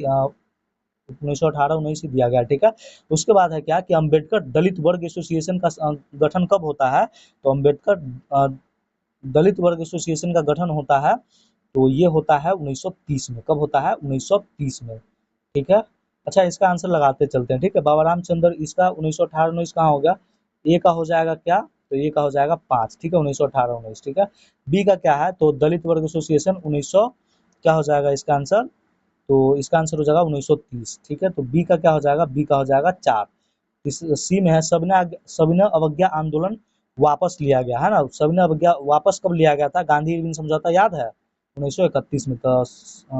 1918-19 ही दिया गया, ठीक है। उसके बाद है क्या कि अंबेडकर दलित वर्ग एसोसिएशन का गठन कब होता है? तो अंबेडकर दलित वर्ग एसोसिएशन का गठन होता है तो ये होता है 1930 में। कब होता है? 1930 में, ठीक है। अच्छा, इसका आंसर लगाते चलते हैं, ठीक है। बाबा रामचंद्र, इसका 1918 19 कहाँ हो गया? ए का हो जाएगा क्या? तो ए का हो जाएगा 5, ठीक है, 1918 19, ठीक है। बी का क्या है? तो दलित वर्ग एसोसिएशन 1900, क्या हो जाएगा इसका आंसर? तो इसका आंसर हो जाएगा 1930, ठीक है। तो बी का क्या हो जाएगा? बी का हो जाएगा 4। इस सी में है सविनय अवज्ञा आंदोलन वापस लिया गया है ना। सविनय अवज्ञा वापस कब लिया गया था? गांधी इरविन समझौता याद है? 1931 में। तो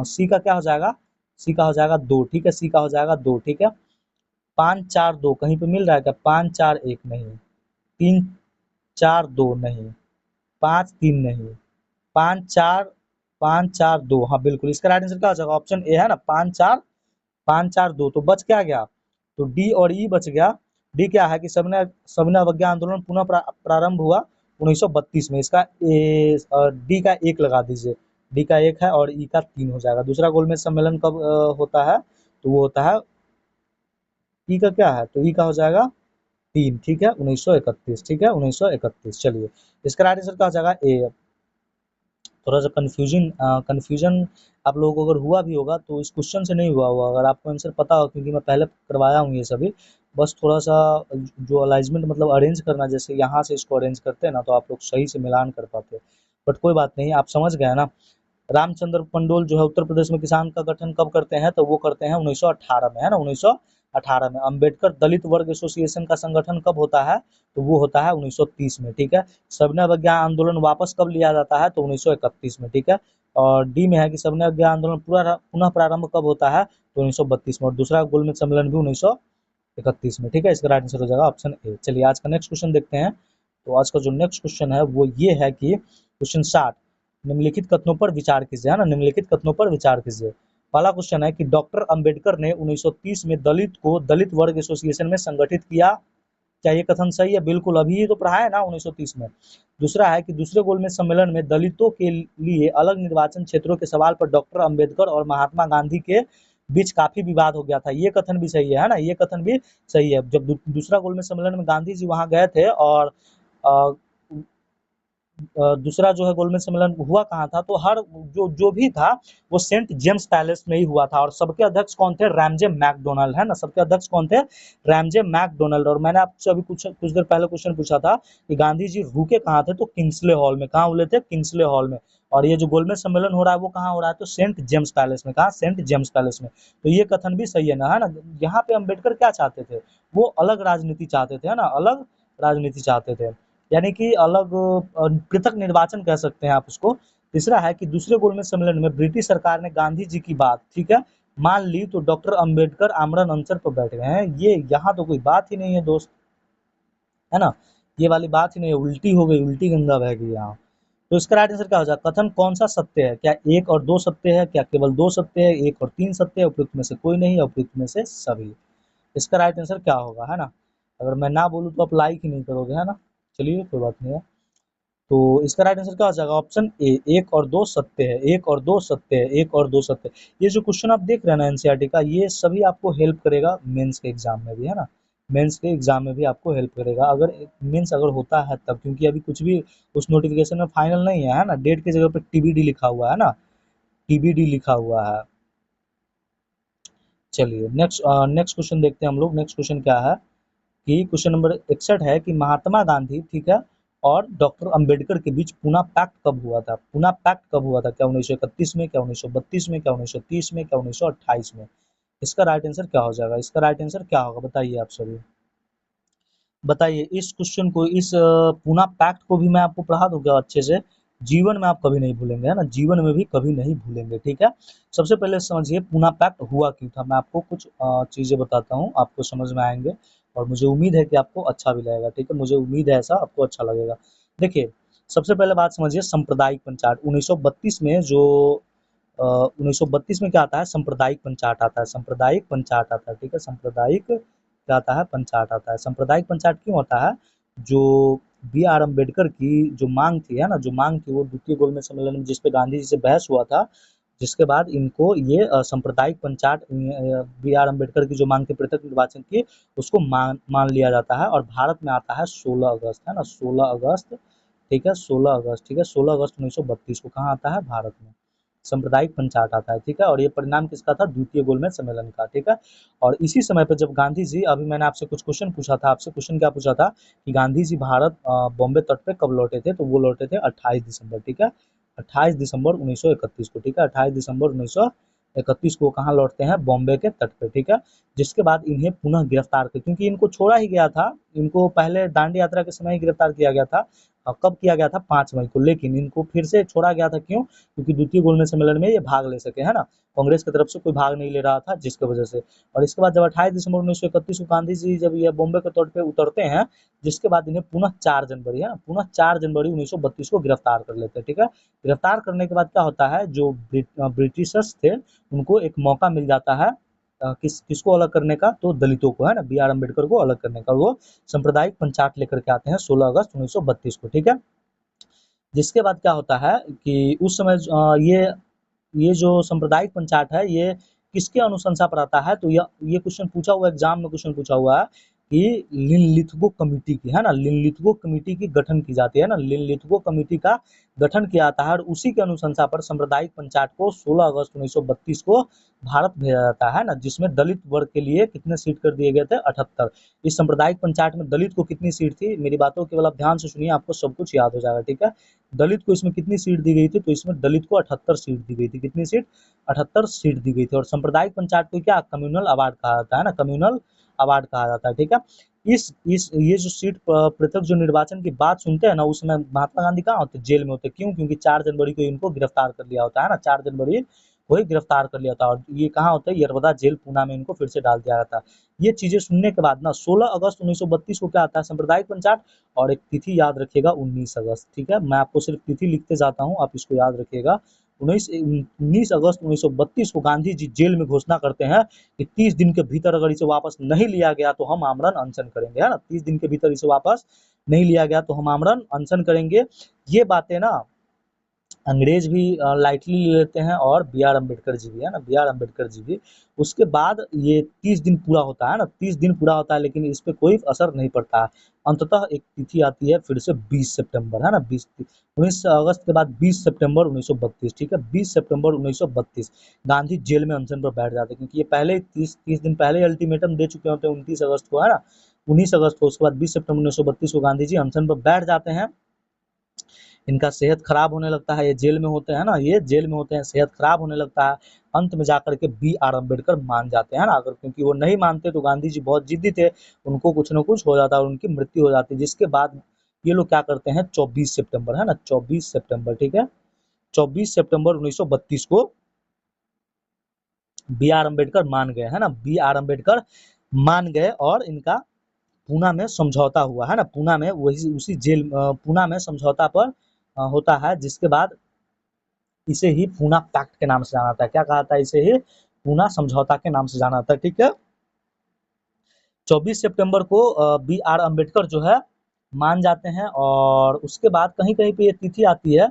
सी का क्या हो जाएगा? सी का हो जाएगा 2, ठीक है। सी का हो जाएगा 2, ठीक है। 5 4 2 कहीं पे मिल रहा है क्या? 5 4 1 नहीं, 3 4 2 नहीं, 5 3 नहीं, 5 4 2, हाँ बिल्कुल। इसका राइट आंसर क्या हो जाएगा? ऑप्शन ए है ना, 5 4 तो बच क्या गया? तो डी और ई बच गया। डी क्या है कि सविनय सविनय अवज्ञा आंदोलन पुनः प्रारंभ हुआ 1932 में। इसका ए डी का 1 लगा दीजिए। डी का 1 है और ई का 3 हो जाएगा। दूसरा गोलमेज सम्मेलन कब होता है? तो वो होता है, ई का क्या है? तो ई का हो जाएगा 3, ठीक है, 1931, ठीक है, 1931। चलिए, इसका राइट आंसर क्या हो जाएगा? ए। थोड़ा सा कन्फ्यूजन आप लोगों को अगर हुआ भी होगा तो इस क्वेश्चन से नहीं हुआ होगा, अगर आपको आंसर पता हो, क्योंकि मैं पहले करवाया हूँ ये सभी। बस थोड़ा सा जो अलाइनमेंट मतलब अरेंज करना, जैसे यहाँ से इसको अरेंज करते हैं ना, तो आप लोग सही से मिलान कर पाते। बट कोई बात नहीं, आप समझ गए ना। रामचंद्र पंडोल जो है उत्तर प्रदेश में किसान का गठन कब करते हैं? तो वो करते हैं 1918 में, है ना, 1918 में। अंबेडकर दलित वर्ग एसोसिएशन का संगठन कब होता है? तो वो होता है 1930 में, ठीक है। सविनय अवज्ञा आंदोलन वापस कब लिया जाता है? तो 1931 में, ठीक है। और डी में है कि सविनय अवज्ञा आंदोलन पूरा पुनः प्रारंभ कब होता है? तो 1932 में। और दूसरा गोलमेज सम्मेलन भी 1931 में, ठीक है। इसका राइट आंसर हो जाएगा ऑप्शन ए। चलिए, आज का नेक्स्ट क्वेश्चन देखते हैं। तो आज का जो नेक्स्ट क्वेश्चन है वो ये है कि क्वेश्चन 60, निम्नलिखित कथनों पर विचार कीजिए, है ना, निम्नलिखित कथनों पर विचार कीजिए। पहला क्वेश्चन है कि डॉक्टर अंबेडकर ने 1930 में दलित को दलित वर्ग एसोसिएशन में संगठित किया। क्या ये कथन सही है? बिल्कुल, अभी ही तो पढ़ा है ना 1930 में। दूसरा है कि दूसरे गोलमेज सम्मेलन में दलितों के लिए अलग निर्वाचन क्षेत्रों के सवाल पर डॉक्टर अंबेडकर और महात्मा गांधी के बीच काफी विवाद हो गया था। ये कथन भी सही है ना, ये कथन भी सही है। जब दूसरा गोलमेज सम्मेलन में गांधी जी वहां गए थे और अ, दूसरा जो है गोलमेज सम्मेलन हुआ कहाँ था? तो हर जो भी था वो सेंट जेम्स पैलेस में ही हुआ था। और सबके अध्यक्ष कौन थे? रैमजे मैकडोनल्ड, है ना, सबके अध्यक्ष कौन थे? Ramsay McDonald. और मैंने आपसे अभी कुछ देर पहले क्वेश्चन पूछा था कि गांधी जी रुके कहाँ थे? तो किंग्सले हॉल में। कहाँ बोले थे? किंग्सले हॉल में। और ये जो गोलमेज सम्मेलन हो रहा है वो कहाँ हो रहा है? तो सेंट जेम्स पैलेस में। कहाँ? सेंट जेम्स पैलेस में। तो ये कथन भी सही है ना, है ना। यहाँ पे अम्बेडकर क्या चाहते थे? वो अलग राजनीति चाहते थे, है ना, अलग राजनीति चाहते थे, यानी कि अलग पृथक निर्वाचन कह सकते हैं आप उसको। तीसरा है कि दूसरे गोलमेज सम्मेलन में ब्रिटिश सरकार ने गांधी जी की बात, ठीक है, मान ली, तो डॉक्टर अंबेडकर आमरण अनशन पर बैठ गए हैं। ये यहाँ तो कोई बात ही नहीं है दोस्त, है ना, ये वाली बात ही नहीं है, उल्टी हो गई, उल्टी गंगा बह गई यहाँ। तो इसका राइट आंसर क्या हो जाएगा? कथन कौन सा सत्य है? क्या 1 और 2 सत्य है? क्या केवल 2 सत्य है? 1 और 3 सत्य है? उपयुक्त में से कोई नहीं, उपयुक्त में से सभी। इसका राइट आंसर क्या होगा, है ना। अगर मैं ना बोलूँ तो आप लाइक ही नहीं करोगे, है ना। चलिए, कोई बात नहीं है। तो इसका राइट आंसर क्या हो जाएगा? ऑप्शन ए, 1 और 2 सत्य है, 1 और 2 सत्य है, 1 और 2 सत्य है। ये जो क्वेश्चन आप देख रहे हैं ना एनसीईआरटी का, ये सभी आपको हेल्प करेगा मेंस के एग्जाम में भी, है ना। मेंस के एग्जाम में भी आपको हेल्प करेगा, अगर मेंस अगर होता है तब, क्योंकि अभी कुछ भी उस नोटिफिकेशन में फाइनल नहीं है ना। डेट की जगह पे टीबीडी लिखा हुआ है ना, टीबीडी लिखा हुआ है। चलिए, नेक्स्ट क्वेश्चन देखते हैं हम लोग। नेक्स्ट क्वेश्चन क्या है कि क्वेश्चन नंबर 61 है कि महात्मा गांधी, ठीक है, और डॉक्टर अंबेडकर के बीच पूना पैक्ट कब हुआ था? पूना पैक्ट कब हुआ था? क्या 1931 में? क्या 1932 में? क्या 1930 में? क्या 1928 में? इसका राइट आंसर क्या हो जाएगा? इसका राइट आंसर क्या होगा? बताइए आप सभी, बताइए। इस क्वेश्चन को, इस पूना पैक्ट को भी मैं आपको पढ़ा दूं क्या अच्छे से? जीवन में आप कभी नहीं भूलेंगे, है ना, जीवन में भी कभी नहीं भूलेंगे, ठीक है। सबसे पहले समझिए पूना पैक्ट हुआ क्यों था। मैं आपको कुछ चीजें बताता हूँ, आपको समझ में आएंगे और मुझे उम्मीद है कि आपको अच्छा भी लगेगा, ठीक है, मुझे उम्मीद है ऐसा आपको अच्छा लगेगा। देखिए, सबसे पहले बात समझिए सांप्रदायिक पंचायत 1932 में। जो 1932 में क्या आता है? सांप्रदायिक पंचायत आता है, सांप्रदायिक पंचायत आता है, ठीक है, सांप्रदायिक क्या आता है? पंचायत आता है। सांप्रदायिक पंचायत क्यों होता है? जो बी आर अम्बेडकर की जो मांग थी, है ना, जो मांग थी वो द्वितीय गोलमेज सम्मेलन में जिसपे गांधी जी से बहस हुआ था, जिसके बाद इनको ये सांप्रदायिक पंचायत, बी आर अम्बेडकर की जो मांग थी पृथक निर्वाचन की, उसको मान लिया जाता है। और भारत में आता है 16 अगस्त, है ना, 16 अगस्त, ठीक है, 16 अगस्त, ठीक है, 16 अगस्त 1932 को कहाँ आता है? भारत में। सांप्रदायिक पंचायत आता है, ठीक है। और ये परिणाम किसका था? द्वितीय गोलमेज सम्मेलन का, ठीक है। और इसी समय पे जब गांधी जी, अभी मैंने आपसे कुछ क्वेश्चन पूछा था, आपसे क्वेश्चन क्या पूछा था कि गांधी जी भारत बॉम्बे तट पे कब लौटे थे? तो वो लौटे थे 28 दिसंबर, ठीक है, 28 दिसंबर 1931 को, ठीक है, 28 दिसंबर 1931 को कहाँ लौटते हैं? बॉम्बे के तट पे, ठीक है। जिसके बाद इन्हें पुनः गिरफ्तार कर, क्योंकि इनको छोड़ा ही गया था, इनको पहले दांडी यात्रा के समय ही गिरफ्तार किया गया था। कब किया गया था? 5 मई को, लेकिन इनको फिर से छोड़ा गया था, क्यों? क्योंकि द्वितीय गोलमेज सम्मेलन में ये भाग ले सके, है ना। कांग्रेस की तरफ से कोई भाग नहीं ले रहा था, जिसकी वजह से। और इसके बाद जब 28 दिसंबर 1931 को गांधी जी जब ये बॉम्बे के तट पे उतरते हैं, जिसके बाद इन्हें पुनः 4 जनवरी, है ना, पुनः 4 जनवरी 1932 को गिरफ्तार कर लेते हैं, ठीक है। गिरफ्तार करने के बाद क्या होता है? जो ब्रिटिशर्स थे, उनको एक मौका मिल जाता है किसको अलग करने का? तो दलितों को, है ना, बी आर अम्बेडकर को अलग करने का। वो सांप्रदायिक पंचायत लेकर के आते हैं 16 अगस्त 1932 को, ठीक है। जिसके बाद क्या होता है कि उस समय ये जो सांप्रदायिक पंचायत है, ये किसके अनुशंसा पर आता है? तो ये क्वेश्चन पूछा हुआ, एग्जाम में क्वेश्चन पूछा हुआ है कि लिनलिथगो कमेटी की, है ना, लिनलिथगो कमेटी की गठन की जाती है ना, लिनलिथगो कमेटी का गठन किया जाता है। और उसी के अनुशंसा पर सांप्रदायिक पंचायत को 16 अगस्त 1932 को भारत भेजा जाता है ना, जिसमें दलित वर्ग के लिए कितने सीट कर दिए गए थे? 78। इस सांप्रदायिक पंचायत में दलित को कितनी सीट थी? मेरी बातों को केवल आप ध्यान से सुनिए, आपको सब कुछ याद हो जाएगा, ठीक है। दलित को इसमें कितनी सीट दी गई थी? तो इसमें दलित को 78 सीट दी गई थी। कितनी सीट? 78 सीट दी गई थी। और सांप्रदायिक पंचायत को क्या कम्युनल अवार्ड कहा जाता है ना, कम्युनल अवार्ड कहा जाता है, ठीक है। इस ये जो सीट पृथक जो निर्वाचन की बात सुनते हैं ना, उस समय महात्मा गांधी कहाँ होते? जेल में होते। क्यों? क्योंकि 4 जनवरी को इनको गिरफ्तार कर लिया होता है ना, 4 जनवरी को ही गिरफ्तार कर लिया था। और ये कहाँ होता है? यरवदा जेल पूना में इनको फिर से डाल दिया था। ये चीजें सुनने के बाद ना 16 अगस्त 1932 को क्या आता है? सांप्रदायिक पंचायत। और एक तिथि याद रखिएगा, 19 अगस्त, ठीक है। मैं आपको सिर्फ तिथि लिखते जाता हूँ, आप इसको याद रखिएगा। 19 अगस्त 1932 को गांधी जी जेल में घोषणा करते हैं कि 30 दिन के भीतर अगर इसे वापस नहीं लिया गया तो हम आमरण अनशन करेंगे, है ना। 30 दिन के भीतर इसे वापस नहीं लिया गया तो हम आमरण अनशन करेंगे। ये बातें ना अंग्रेज भी लाइटली ले लेते हैं, और बी आर अम्बेडकर जी भी, है ना, बी आर अम्बेडकर जी भी। उसके बाद ये 30 दिन पूरा होता है ना, 30 दिन पूरा होता है, लेकिन इस पे कोई असर नहीं पड़ता है। अंततः एक तिथि आती है फिर से 20 सितंबर, है ना, 19 अगस्त के बाद 20 सितंबर 1932, ठीक है, 20 सितंबर 1932 गांधी जेल में अनशन पर बैठ जाते हैं, क्योंकि ये पहले 30 दिन पहले अल्टीमेटम दे चुके होते हैं 29 अगस्त को, है ना, 19 अगस्त को। उसके बाद 20 सितंबर 1932 को गांधी जी अनशन पर बैठ जाते हैं। इनका सेहत खराब होने लगता है, ये जेल में होते हैं ना, ये जेल में होते हैं, सेहत खराब होने लगता है। अंत में जाकर के बी आर अम्बेडकर मान जाते हैं ना, अगर क्योंकि वो नहीं मानते तो गांधी जी बहुत जिद्दी थे, उनको कुछ न कुछ हो जाता है और उनकी मृत्यु हो जाती है। जिसके बाद ये लोग क्या करते हैं? 24 सितंबर, है ना, 24 सितंबर, ठीक है, 24 सितंबर 1932 को बी आर अम्बेडकर मान गए, है ना, बी आर अम्बेडकर मान गए। और इनका पूना में समझौता हुआ, है ना, पूना में वही उसी जेल पूना में समझौता पर होता है। जिसके बाद इसे ही पूना पैक्ट के नाम से जाना जाता है। क्या कहा था? इसे ही पूना समझौता के नाम से जाना जाता है, ठीक है। 24 सितंबर को बी आर अम्बेडकर जो है मान जाते हैं। और उसके बाद कहीं कहीं पे ये तिथि आती है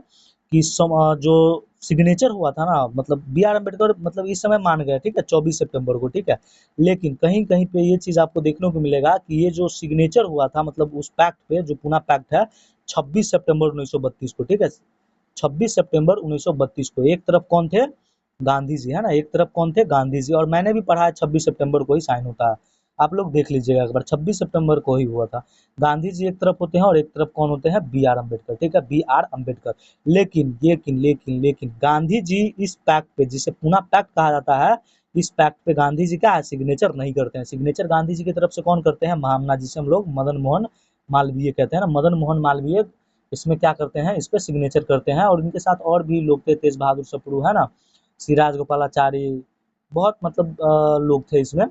कि जो सिग्नेचर हुआ था ना, मतलब बी आर अम्बेडकर मतलब इस समय मान गए, ठीक है, 24 सितंबर को, ठीक है। लेकिन कहीं कहीं पे ये चीज आपको देखने को मिलेगा कि ये जो सिग्नेचर हुआ था, मतलब उस पैक्ट पे, जो पूना पैक्ट है, 26 सितंबर 1932 को, ठीक है, 26 सितंबर 1932 को। एक तरफ कौन थे? गांधी जी, है ना, एक तरफ कौन थे? गांधी जी। और मैंने भी पढ़ा है 26 सितंबर को ही साइन होता है, आप लोग देख लीजिएगा एक बार, 26 सितंबर को ही हुआ था। गांधी जी एक तरफ होते हैं और एक तरफ कौन होते हैं? बी आर अम्बेडकर, ठीक है, बी आर अम्बेडकर। लेकिन गांधी जी इस पैक्ट पे, जिसे पूना पैक्ट कहा जाता है, इस पैक्ट पे गांधी जी क्या है? सिग्नेचर नहीं करते हैं। सिग्नेचर गांधी जी की तरफ से कौन करते हैं? महामना, जिसे हम लोग मदन मोहन मालवीय कहते हैं ना, मदन मोहन मालवीय इसमें क्या करते हैं? इस पे सिग्नेचर करते हैं। और इनके साथ और भी लोग थे, तेज बहादुर सप्रू, है ना, सिराज गोपालाचारी, बहुत मतलब लोग थे इसमें।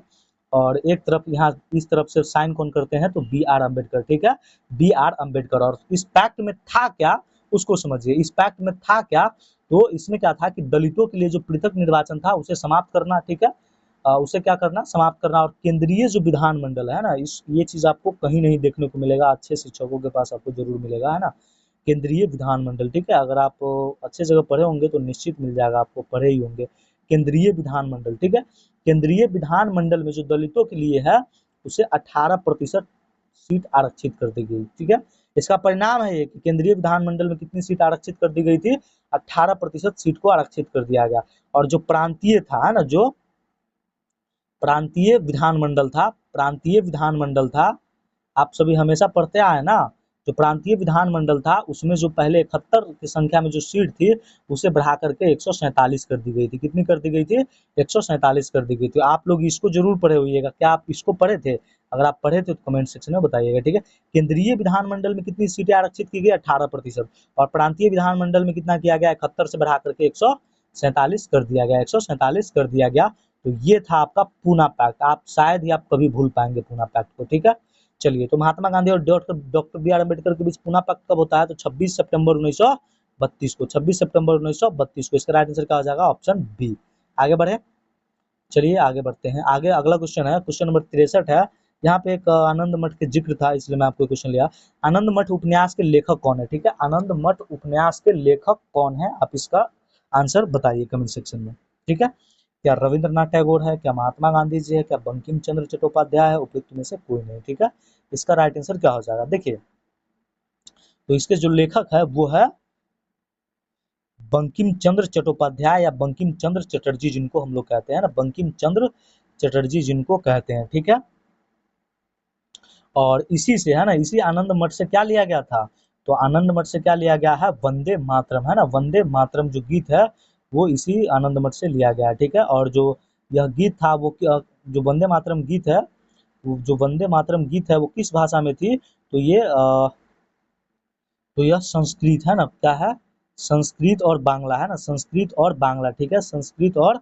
और एक तरफ यहाँ इस तरफ से साइन कौन करते हैं? तो बी आर अम्बेडकर, ठीक है, बी आर अम्बेडकर। और इस पैक्ट में था क्या, उसको समझिए। इस पैक्ट में था क्या? तो इसमें क्या था कि दलितों के लिए जो पृथक निर्वाचन था उसे समाप्त करना, ठीक है, उसे क्या करना? समाप्त करना। और केंद्रीय जो विधानमंडल है ना, इस ये चीज आपको कहीं नहीं देखने को मिलेगा, अच्छे शिक्षकों के पास आपको जरूर मिलेगा, है ना, केंद्रीय विधानमंडल, ठीक है। अगर आप अच्छे जगह पढ़े होंगे तो निश्चित मिल जाएगा, आपको पढ़े ही होंगे, केंद्रीय विधानमंडल, ठीक है। केंद्रीय विधानमंडल में जो दलितों के लिए है, उसे 18% सीट आरक्षित कर दी गई, ठीक है। इसका परिणाम है ये कि केंद्रीय विधानमंडल में कितनी सीट आरक्षित कर दी गई थी, 18% सीट को आरक्षित कर दिया गया। और जो प्रांतीय था ना, जो प्रांतीय विधानमंडल था, आप सभी हमेशा पढ़ते आए ना, जो प्रांतीय विधानमंडल था उसमें जो पहले 71 की संख्या में जो सीट थी उसे बढ़ा करके 147 कर दी गई थी। कितनी कर दी गई थी? 147 कर दी गई थी। आप लोग इसको जरूर पढ़े होइएगा। क्या आप इसको पढ़े थे? अगर आप पढ़े थे तो कमेंट सेक्शन में बताइएगा, ठीक है। केंद्रीय विधानमंडल में कितनी सीटें आरक्षित की गई? 18%। और प्रांतीय विधानमंडल में कितना किया गया? 71 से बढ़ा करके 147 कर दिया गया, 147 कर दिया गया। तो ये था आपका पूना पैक्ट। आप शायद ही आप कभी भूल पाएंगे पूना पैक्ट को, ठीक है। चलिए, तो महात्मा गांधी और डॉक्टर बी आर अम्बेडकर के बीच पूना पैक्ट कब होता है? तो 26 सितंबर 1932 को, 26 सितंबर 1932 को। इसका राइट आंसर क्या हो जाएगा? Option B. आगे बढ़े, चलिए आगे बढ़ते हैं। आगे अगला क्वेश्चन है, क्वेश्चन नंबर 63 है। यहाँ पे एक आनंद मठ के जिक्र था, इसलिए मैं आपको क्वेश्चन लिया। आनंद मठ उपन्यास के लेखक कौन है? ठीक है, आनंद मठ उपन्यास के लेखक कौन है? आप इसका आंसर बताइए कमेंट सेक्शन में, ठीक है। क्या रविंद्रनाथ टैगोर है? क्या महात्मा गांधी जी है? क्या बंकिम चंद्र चट्टोपाध्याय है? उपयुक्त में से कोई नहीं, ठीक है। इसका राइट आंसर क्या हो जाएगा? देखिए, तो इसके जो लेखक है वो है बंकिम चंद्र चट्टोपाध्याय या बंकिम चंद्र चटर्जी, जिनको हम लोग कहते हैं ना, बंकिम चंद्र चटर्जी जिनको कहते हैं, ठीक है। और इसी से है ना, इसी आनंद मठ से क्या लिया गया था? तो आनंद मठ से क्या लिया गया है? वंदे मातरम, है ना, वंदे मातरम जो गीत है वो इसी आनंद मठ से लिया गया है, ठीक है। और जो यह गीत था वो जो वंदे मातरम गीत है, जो वंदे मातरम गीत है वो किस भाषा में थी? तो ये तो यह संस्कृत है ना, क्या है? संस्कृत और बांग्ला, है ना, संस्कृत और बांग्ला, ठीक है। संस्कृत और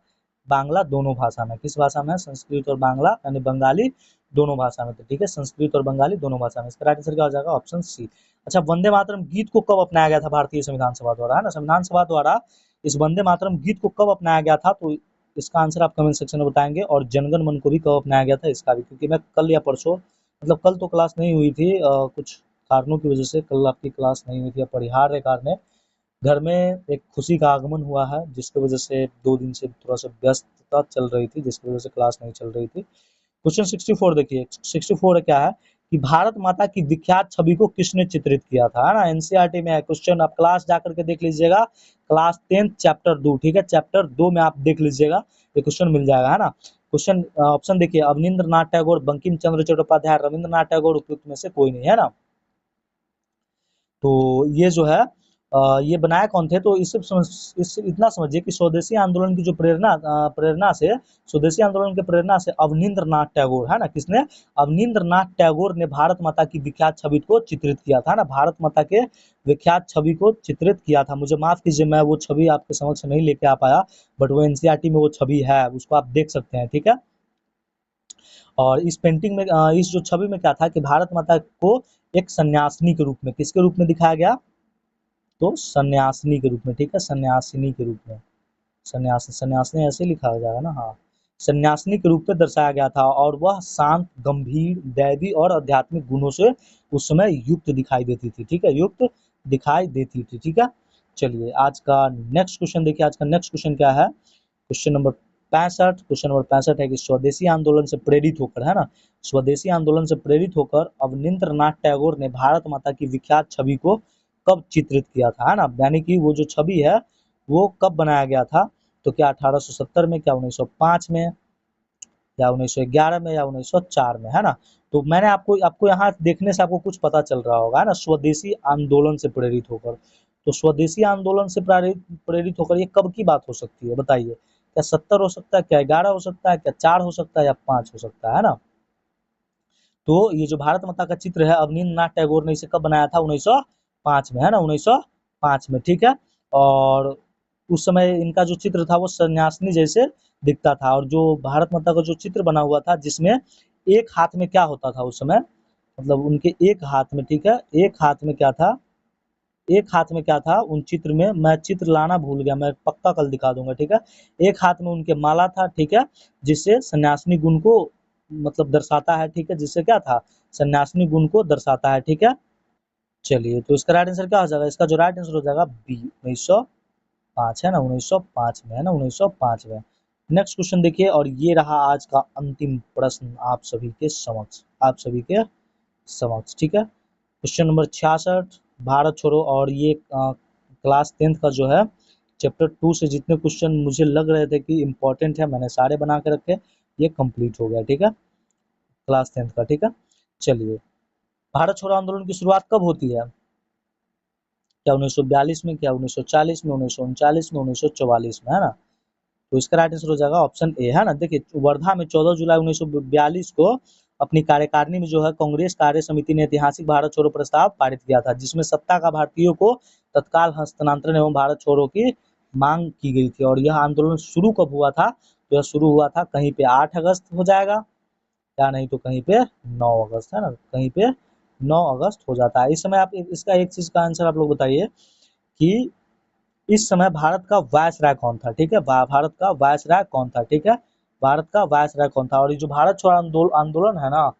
बांग्ला दोनों भाषा में। किस भाषा में? संस्कृत और बांग्ला यानी बंगाली दोनों भाषा में थे, ठीक है। संस्कृत और बंगाली दोनों भाषा में। इसका राइट आंसर क्या हो जाएगा? Option C. अच्छा, वंदे मातरम गीत को कब अपनाया गया था भारतीय संविधान सभा द्वारा? है ना, संविधान सभा द्वारा इस वंदे मातरम गीत को कब अपनाया गया था? तो इसका आंसर आप कमेंट सेक्शन में बताएंगे। और जनगण मन को भी कब अपनाया गया था, इसका भी, क्योंकि मैं कल या परसों, मतलब कल तो क्लास नहीं हुई थी, कुछ कारणों की वजह से कल आपकी क्लास नहीं हुई थी, अपरिहार्य कारण है। घर में एक खुशी का आगमन हुआ है, जिसकी वजह से 2 दिन से थोड़ा सा व्यस्तता चल रही थी, जिसकी वजह से क्लास नहीं चल रही थी। क्वेश्चन 64 देखिए, 64 क्या है कि भारत माता की विख्यात छवि को किसने चित्रित किया था? है ना, एनसीईआरटी में है क्वेश्चन। आप क्लास जाकर के देख लीजिएगा, क्लास 10 चैप्टर 2, ठीक है, चैप्टर 2 में आप देख लीजिएगा, ये क्वेश्चन मिल जाएगा, है ना। क्वेश्चन ऑप्शन देखिए, अवनींद्रनाथ टैगोर, बंकिम चंद्र चट्टोपाध्याय, रविंद्रनाथ टैगोर, उपयुक्त में से कोई नहीं, है ना। तो ये जो है ये बनाया कौन थे? तो इससे इतना समझिए कि स्वदेशी आंदोलन की जो प्रेरणा से, स्वदेशी आंदोलन की प्रेरणा से अवनींद्रनाथ टैगोर, है ना, किसने? अवनींद्रनाथ टैगोर ने भारत माता की विख्यात छवि को चित्रित किया था ना, भारत माता के विख्यात छवि को चित्रित किया था। मुझे माफ कीजिए, मैं वो छवि आपके समक्ष नहीं लेके आ पाया, बट वो एनसीईआरटी में वो छवि है, उसको आप देख सकते हैं, ठीक है। और इस पेंटिंग में इस जो छवि में क्या था कि भारत माता को एक सन्यासिनी के रूप में, किसके रूप में दिखाया गया? तो सन्यासिनी के रूप में, ठीक है, सन्यासिनी के रूप में। सन्यासिनी ऐसे लिखा हो जाएगा ना, हाँ, सन्यासिनी के रूप में दर्शाया गया था। और वह शांत, गंभीर, दैवी और आध्यात्मिक गुणों से उस समय युक्त दिखाई देती थी, ठीक है, युक्त दिखाई देती थी, ठीक है। चलिए, आज का नेक्स्ट क्वेश्चन देखिए। आज का नेक्स्ट क्वेश्चन क्या है? Question number 65। क्वेश्चन नंबर 65 है कि स्वदेशी आंदोलन से प्रेरित होकर, है ना, स्वदेशी आंदोलन से प्रेरित होकर अवनींद्रनाथ टैगोर ने भारत माता की विख्यात छवि को कब चित्रित किया था? है ना, यानी कि वो जो छवि है वो कब बनाया गया था? तो क्या 1870 में, क्या 1905 में, या 1911 में, या 1904 में, है ना। तो मैंने आपको आपको यहाँ देखने से आपको कुछ पता चल रहा होगा, है ना, स्वदेशी आंदोलन से प्रेरित होकर। तो स्वदेशी आंदोलन से प्रेरित प्रेरित होकर ये कब की बात हो सकती है, बताइए? क्या 70 हो सकता है, क्या 11 हो सकता है, क्या 4 हो सकता है, या 5 हो सकता है ना। तो ये जो भारत माता का चित्र है, अवनींद्रनाथ टैगोर ने इसे कब बनाया था? 1905 में, है ना, 1905 में, ठीक है। और उस समय इनका जो चित्र था वो सन्यासिनी जैसे दिखता था। और जो भारत माता का जो चित्र बना हुआ था, जिसमें एक हाथ में क्या होता था उस समय, मतलब उनके एक हाथ में, ठीक है, एक हाथ में क्या था? एक हाथ में क्या था उन चित्र में? मैं चित्र लाना भूल गया, मैं पक्का कल दिखा दूंगा, ठीक है। एक हाथ में उनके माला था, ठीक है, जिससे सन्यासिनी गुण को मतलब दर्शाता है, ठीक है, जिससे क्या था? सन्यासिनी गुण को दर्शाता है, ठीक है। चलिए, तो इसका राइट आंसर क्या हो जाएगा? इसका जो राइट आंसर हो जाएगा बी, 1905, है ना, 1905 में, है ना, 1905 में। नेक्स्ट क्वेश्चन देखिए, और ये रहा आज का अंतिम प्रश्न आप सभी के समक्ष, आप सभी के समक्ष, ठीक है। क्वेश्चन नंबर 66 भारत छोड़ो। और ये क्लास 10th का जो है चैप्टर 2 से जितने क्वेश्चन मुझे लग रहे थे कि इम्पोर्टेंट है, मैंने सारे बना के रखे, ये कंप्लीट हो गया। ठीक है, क्लास 10th का। ठीक है, चलिए, भारत छोड़ो आंदोलन की शुरुआत कब होती है? क्या 1942 में, क्या 1940 में, 1939 में, 1944 में, है ना? तो इसका राइट आंसर हो जाएगा ऑप्शन ए, है ना। देखिए, वर्धा में 14 जुलाई 1942 को अपनी कार्यकारिणी में जो है कांग्रेस कार्य समिति ने ऐतिहासिक भारत छोड़ो प्रस्ताव पारित किया था, जिसमें सत्ता का भारतीयों को तत्काल हस्तांतरण एवं भारत छोड़ो की मांग की गई थी। और यह आंदोलन शुरू कब हुआ था? तो यह शुरू हुआ था कहीं पे 8 अगस्त हो जाएगा, या नहीं तो कहीं पे 9 अगस्त, है ना, कहीं पे 9 अगस्त हो जाता है। इस समय आप इसका एक चीज का आंसर आप लोग बताइए कि इस समय भारत का वायसराय कौन था? ठीक है, भारत का वायसराय कौन था? ठीक है, भारत का वायसराय कौन था? और ये जो भारत छोड़ो आंदोलन है ना,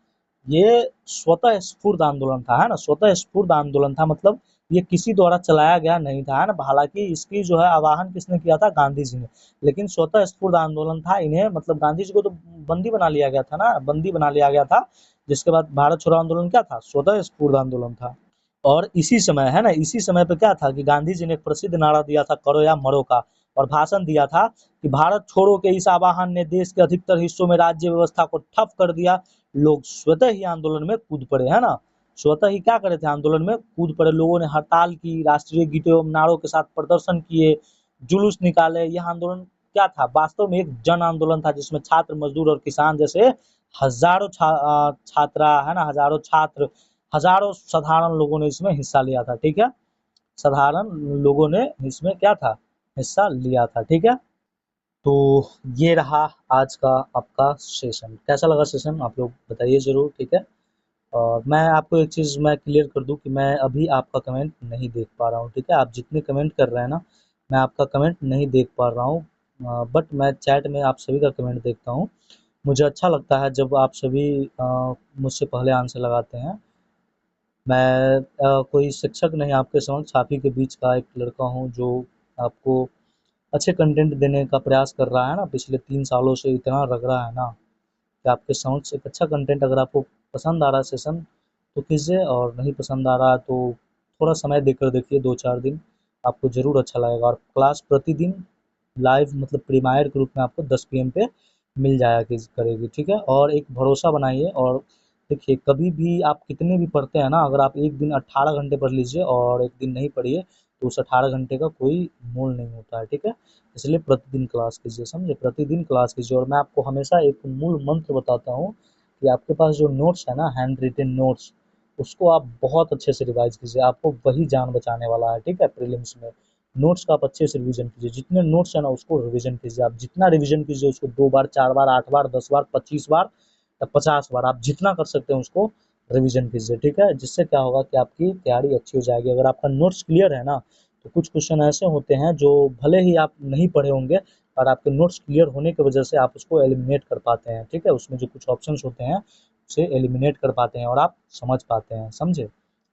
ये स्वतः स्फूर्त आंदोलन था, है ना, स्वतः स्फूर्त आंदोलन था। मतलब ये किसी द्वारा चलाया गया नहीं था, है ना। हालांकि इसकी जो है आवाहन किसने किया था? गांधी जी ने। लेकिन स्वतः स्फूर्त आंदोलन था। इन्हें मतलब गांधी जी को तो बंदी बना लिया गया था ना, बंदी बना लिया गया था। जिसके बाद भारत छोड़ो आंदोलन क्या था? स्वतः स्फूर्त आंदोलन था। और इसी समय, है ना, इसी समय पे क्या था कि गांधी जी ने एक प्रसिद्ध नारा दिया था, करो या मरो का, और भाषण दिया था कि भारत छोड़ो के इस आह्वान ने देश के अधिकतर हिस्सों में राज्य व्यवस्था को ठप कर दिया। लोग स्वतः ही आंदोलन में कूद पड़े, है ना, स्वतः ही क्या करे थे? आंदोलन में कूद पड़े। लोगों ने हड़ताल की, राष्ट्रीय गीतों एवं नारों के साथ प्रदर्शन किए, जुलूस निकाले। यह आंदोलन क्या था? वास्तव में एक जन आंदोलन था, जिसमें छात्र, मजदूर और किसान जैसे हजारों छात्रा, है ना, हजारों छात्र, हजारों साधारण लोगों ने इसमें हिस्सा लिया था। ठीक है, साधारण लोगों ने इसमें क्या था? हिस्सा लिया था। ठीक है, तो ये रहा आज का आपका सेशन। कैसा लगा सेशन आप लोग बताइए जरूर। ठीक है, और मैं आपको एक चीज़ मैं क्लियर कर दूं कि मैं अभी आपका कमेंट नहीं देख पा रहा हूँ। ठीक है, आप जितने कमेंट कर रहे हैं ना, मैं आपका कमेंट नहीं देख पा रहा हूँ, बट मैं चैट में आप सभी का कमेंट देखता हूँ। मुझे अच्छा लगता है जब आप सभी मुझसे पहले आंसर लगाते हैं। मैं कोई शिक्षक नहीं, आपके समक्ष आप ही के बीच का एक लड़का हूँ जो आपको अच्छे कंटेंट देने का प्रयास कर रहा है ना। पिछले 3 सालों से इतना रग रहा है ना कि आपके समक्ष एक अच्छा कंटेंट, अगर आपको पसंद आ रहा है सेशन तो कीजिए, और नहीं पसंद आ रहा है तो थोड़ा समय देकर देखिए, 2-4 दिन, आपको ज़रूर अच्छा लगेगा। और क्लास प्रतिदिन लाइव मतलब प्रीमायर के रूप में आपको 10 PM पे मिल जाया करेगी। ठीक है, और एक भरोसा बनाइए। और देखिए, कभी भी आप कितने भी पढ़ते हैं ना, अगर आप एक दिन 18 घंटे पढ़ लीजिए और एक दिन नहीं पढ़िए, तो उस 18 घंटे का कोई मोल नहीं होता है। ठीक है, इसलिए प्रतिदिन क्लास कीजिए, समझे, प्रतिदिन क्लास कीजिए। और मैं आपको हमेशा एक मूल मंत्र बताता हूँ कि आपके पास जो नोट्स है ना, हैंड रिटेन नोट्स, उसको आप बहुत अच्छे से रिवाइज कीजिए, आपको वही जान बचाने वाला है। ठीक है, प्रीलिम्स में नोट्स का आप अच्छे से रिवीजन कीजिए। जितने नोट्स है ना, उसको रिवीजन कीजिए। आप जितना रिवीजन कीजिए उसको 2 बार, 4 बार, 8 बार, 10 बार, 25 बार या 50 बार, आप जितना कर सकते हैं उसको रिवीजन कीजिए। ठीक है, जिससे क्या होगा कि आपकी तैयारी अच्छी हो जाएगी। अगर आपका नोट्स क्लियर है ना, तो कुछ क्वेश्चन ऐसे होते हैं जो भले ही आप नहीं पढ़े होंगे, और आपके नोट्स क्लियर होने की वजह से आप उसको एलिमिनेट कर पाते हैं। ठीक है, उसमें जो कुछ ऑप्शंस होते हैं उसे एलिमिनेट कर पाते हैं और आप समझ पाते हैं, समझे,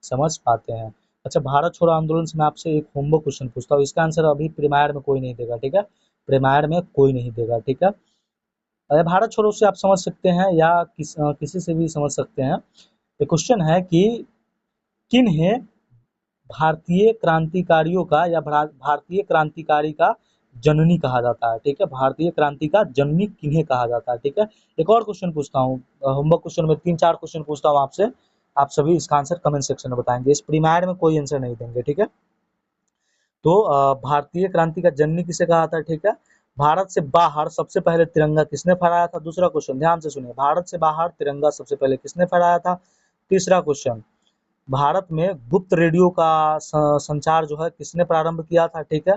समझ पाते हैं। अच्छा, भारत छोड़ो आंदोलन से मैं आपसे एक होमवर्क क्वेश्चन पूछता हूँ, इसका आंसर अभी प्रीमायर में कोई नहीं देगा। ठीक है, प्रीमायर में कोई नहीं देगा। ठीक है, भारत छोड़ो से आप समझ सकते हैं या किसी से भी समझ सकते हैं। ये क्वेश्चन है कि किन्हें भारतीय क्रांतिकारियों का या भारतीय क्रांतिकारी का जननी कहा जाता है? ठीक है, भारतीय क्रांति का जननी किन्हें कहा जाता है? ठीक है, एक और क्वेश्चन पूछता हूँ, होमवर्क क्वेश्चन में 3-4 क्वेश्चन पूछता हूँ आपसे, आप सभी इसका आंसर कमेंट सेक्शन में बताएंगे। इस प्रीमायर में कोई आंसर नहीं देंगे। ठीक है, तो भारतीय क्रांति का जननी किसे कहा था? ठीक है, भारत से बाहर सबसे पहले तिरंगा किसने फहराया था? दूसरा क्वेश्चन ध्यान से सुनिए, भारत से बाहर तिरंगा सबसे पहले किसने फहराया था? तीसरा क्वेश्चन, भारत में गुप्त रेडियो का संचार जो है किसने प्रारंभ किया था? ठीक है,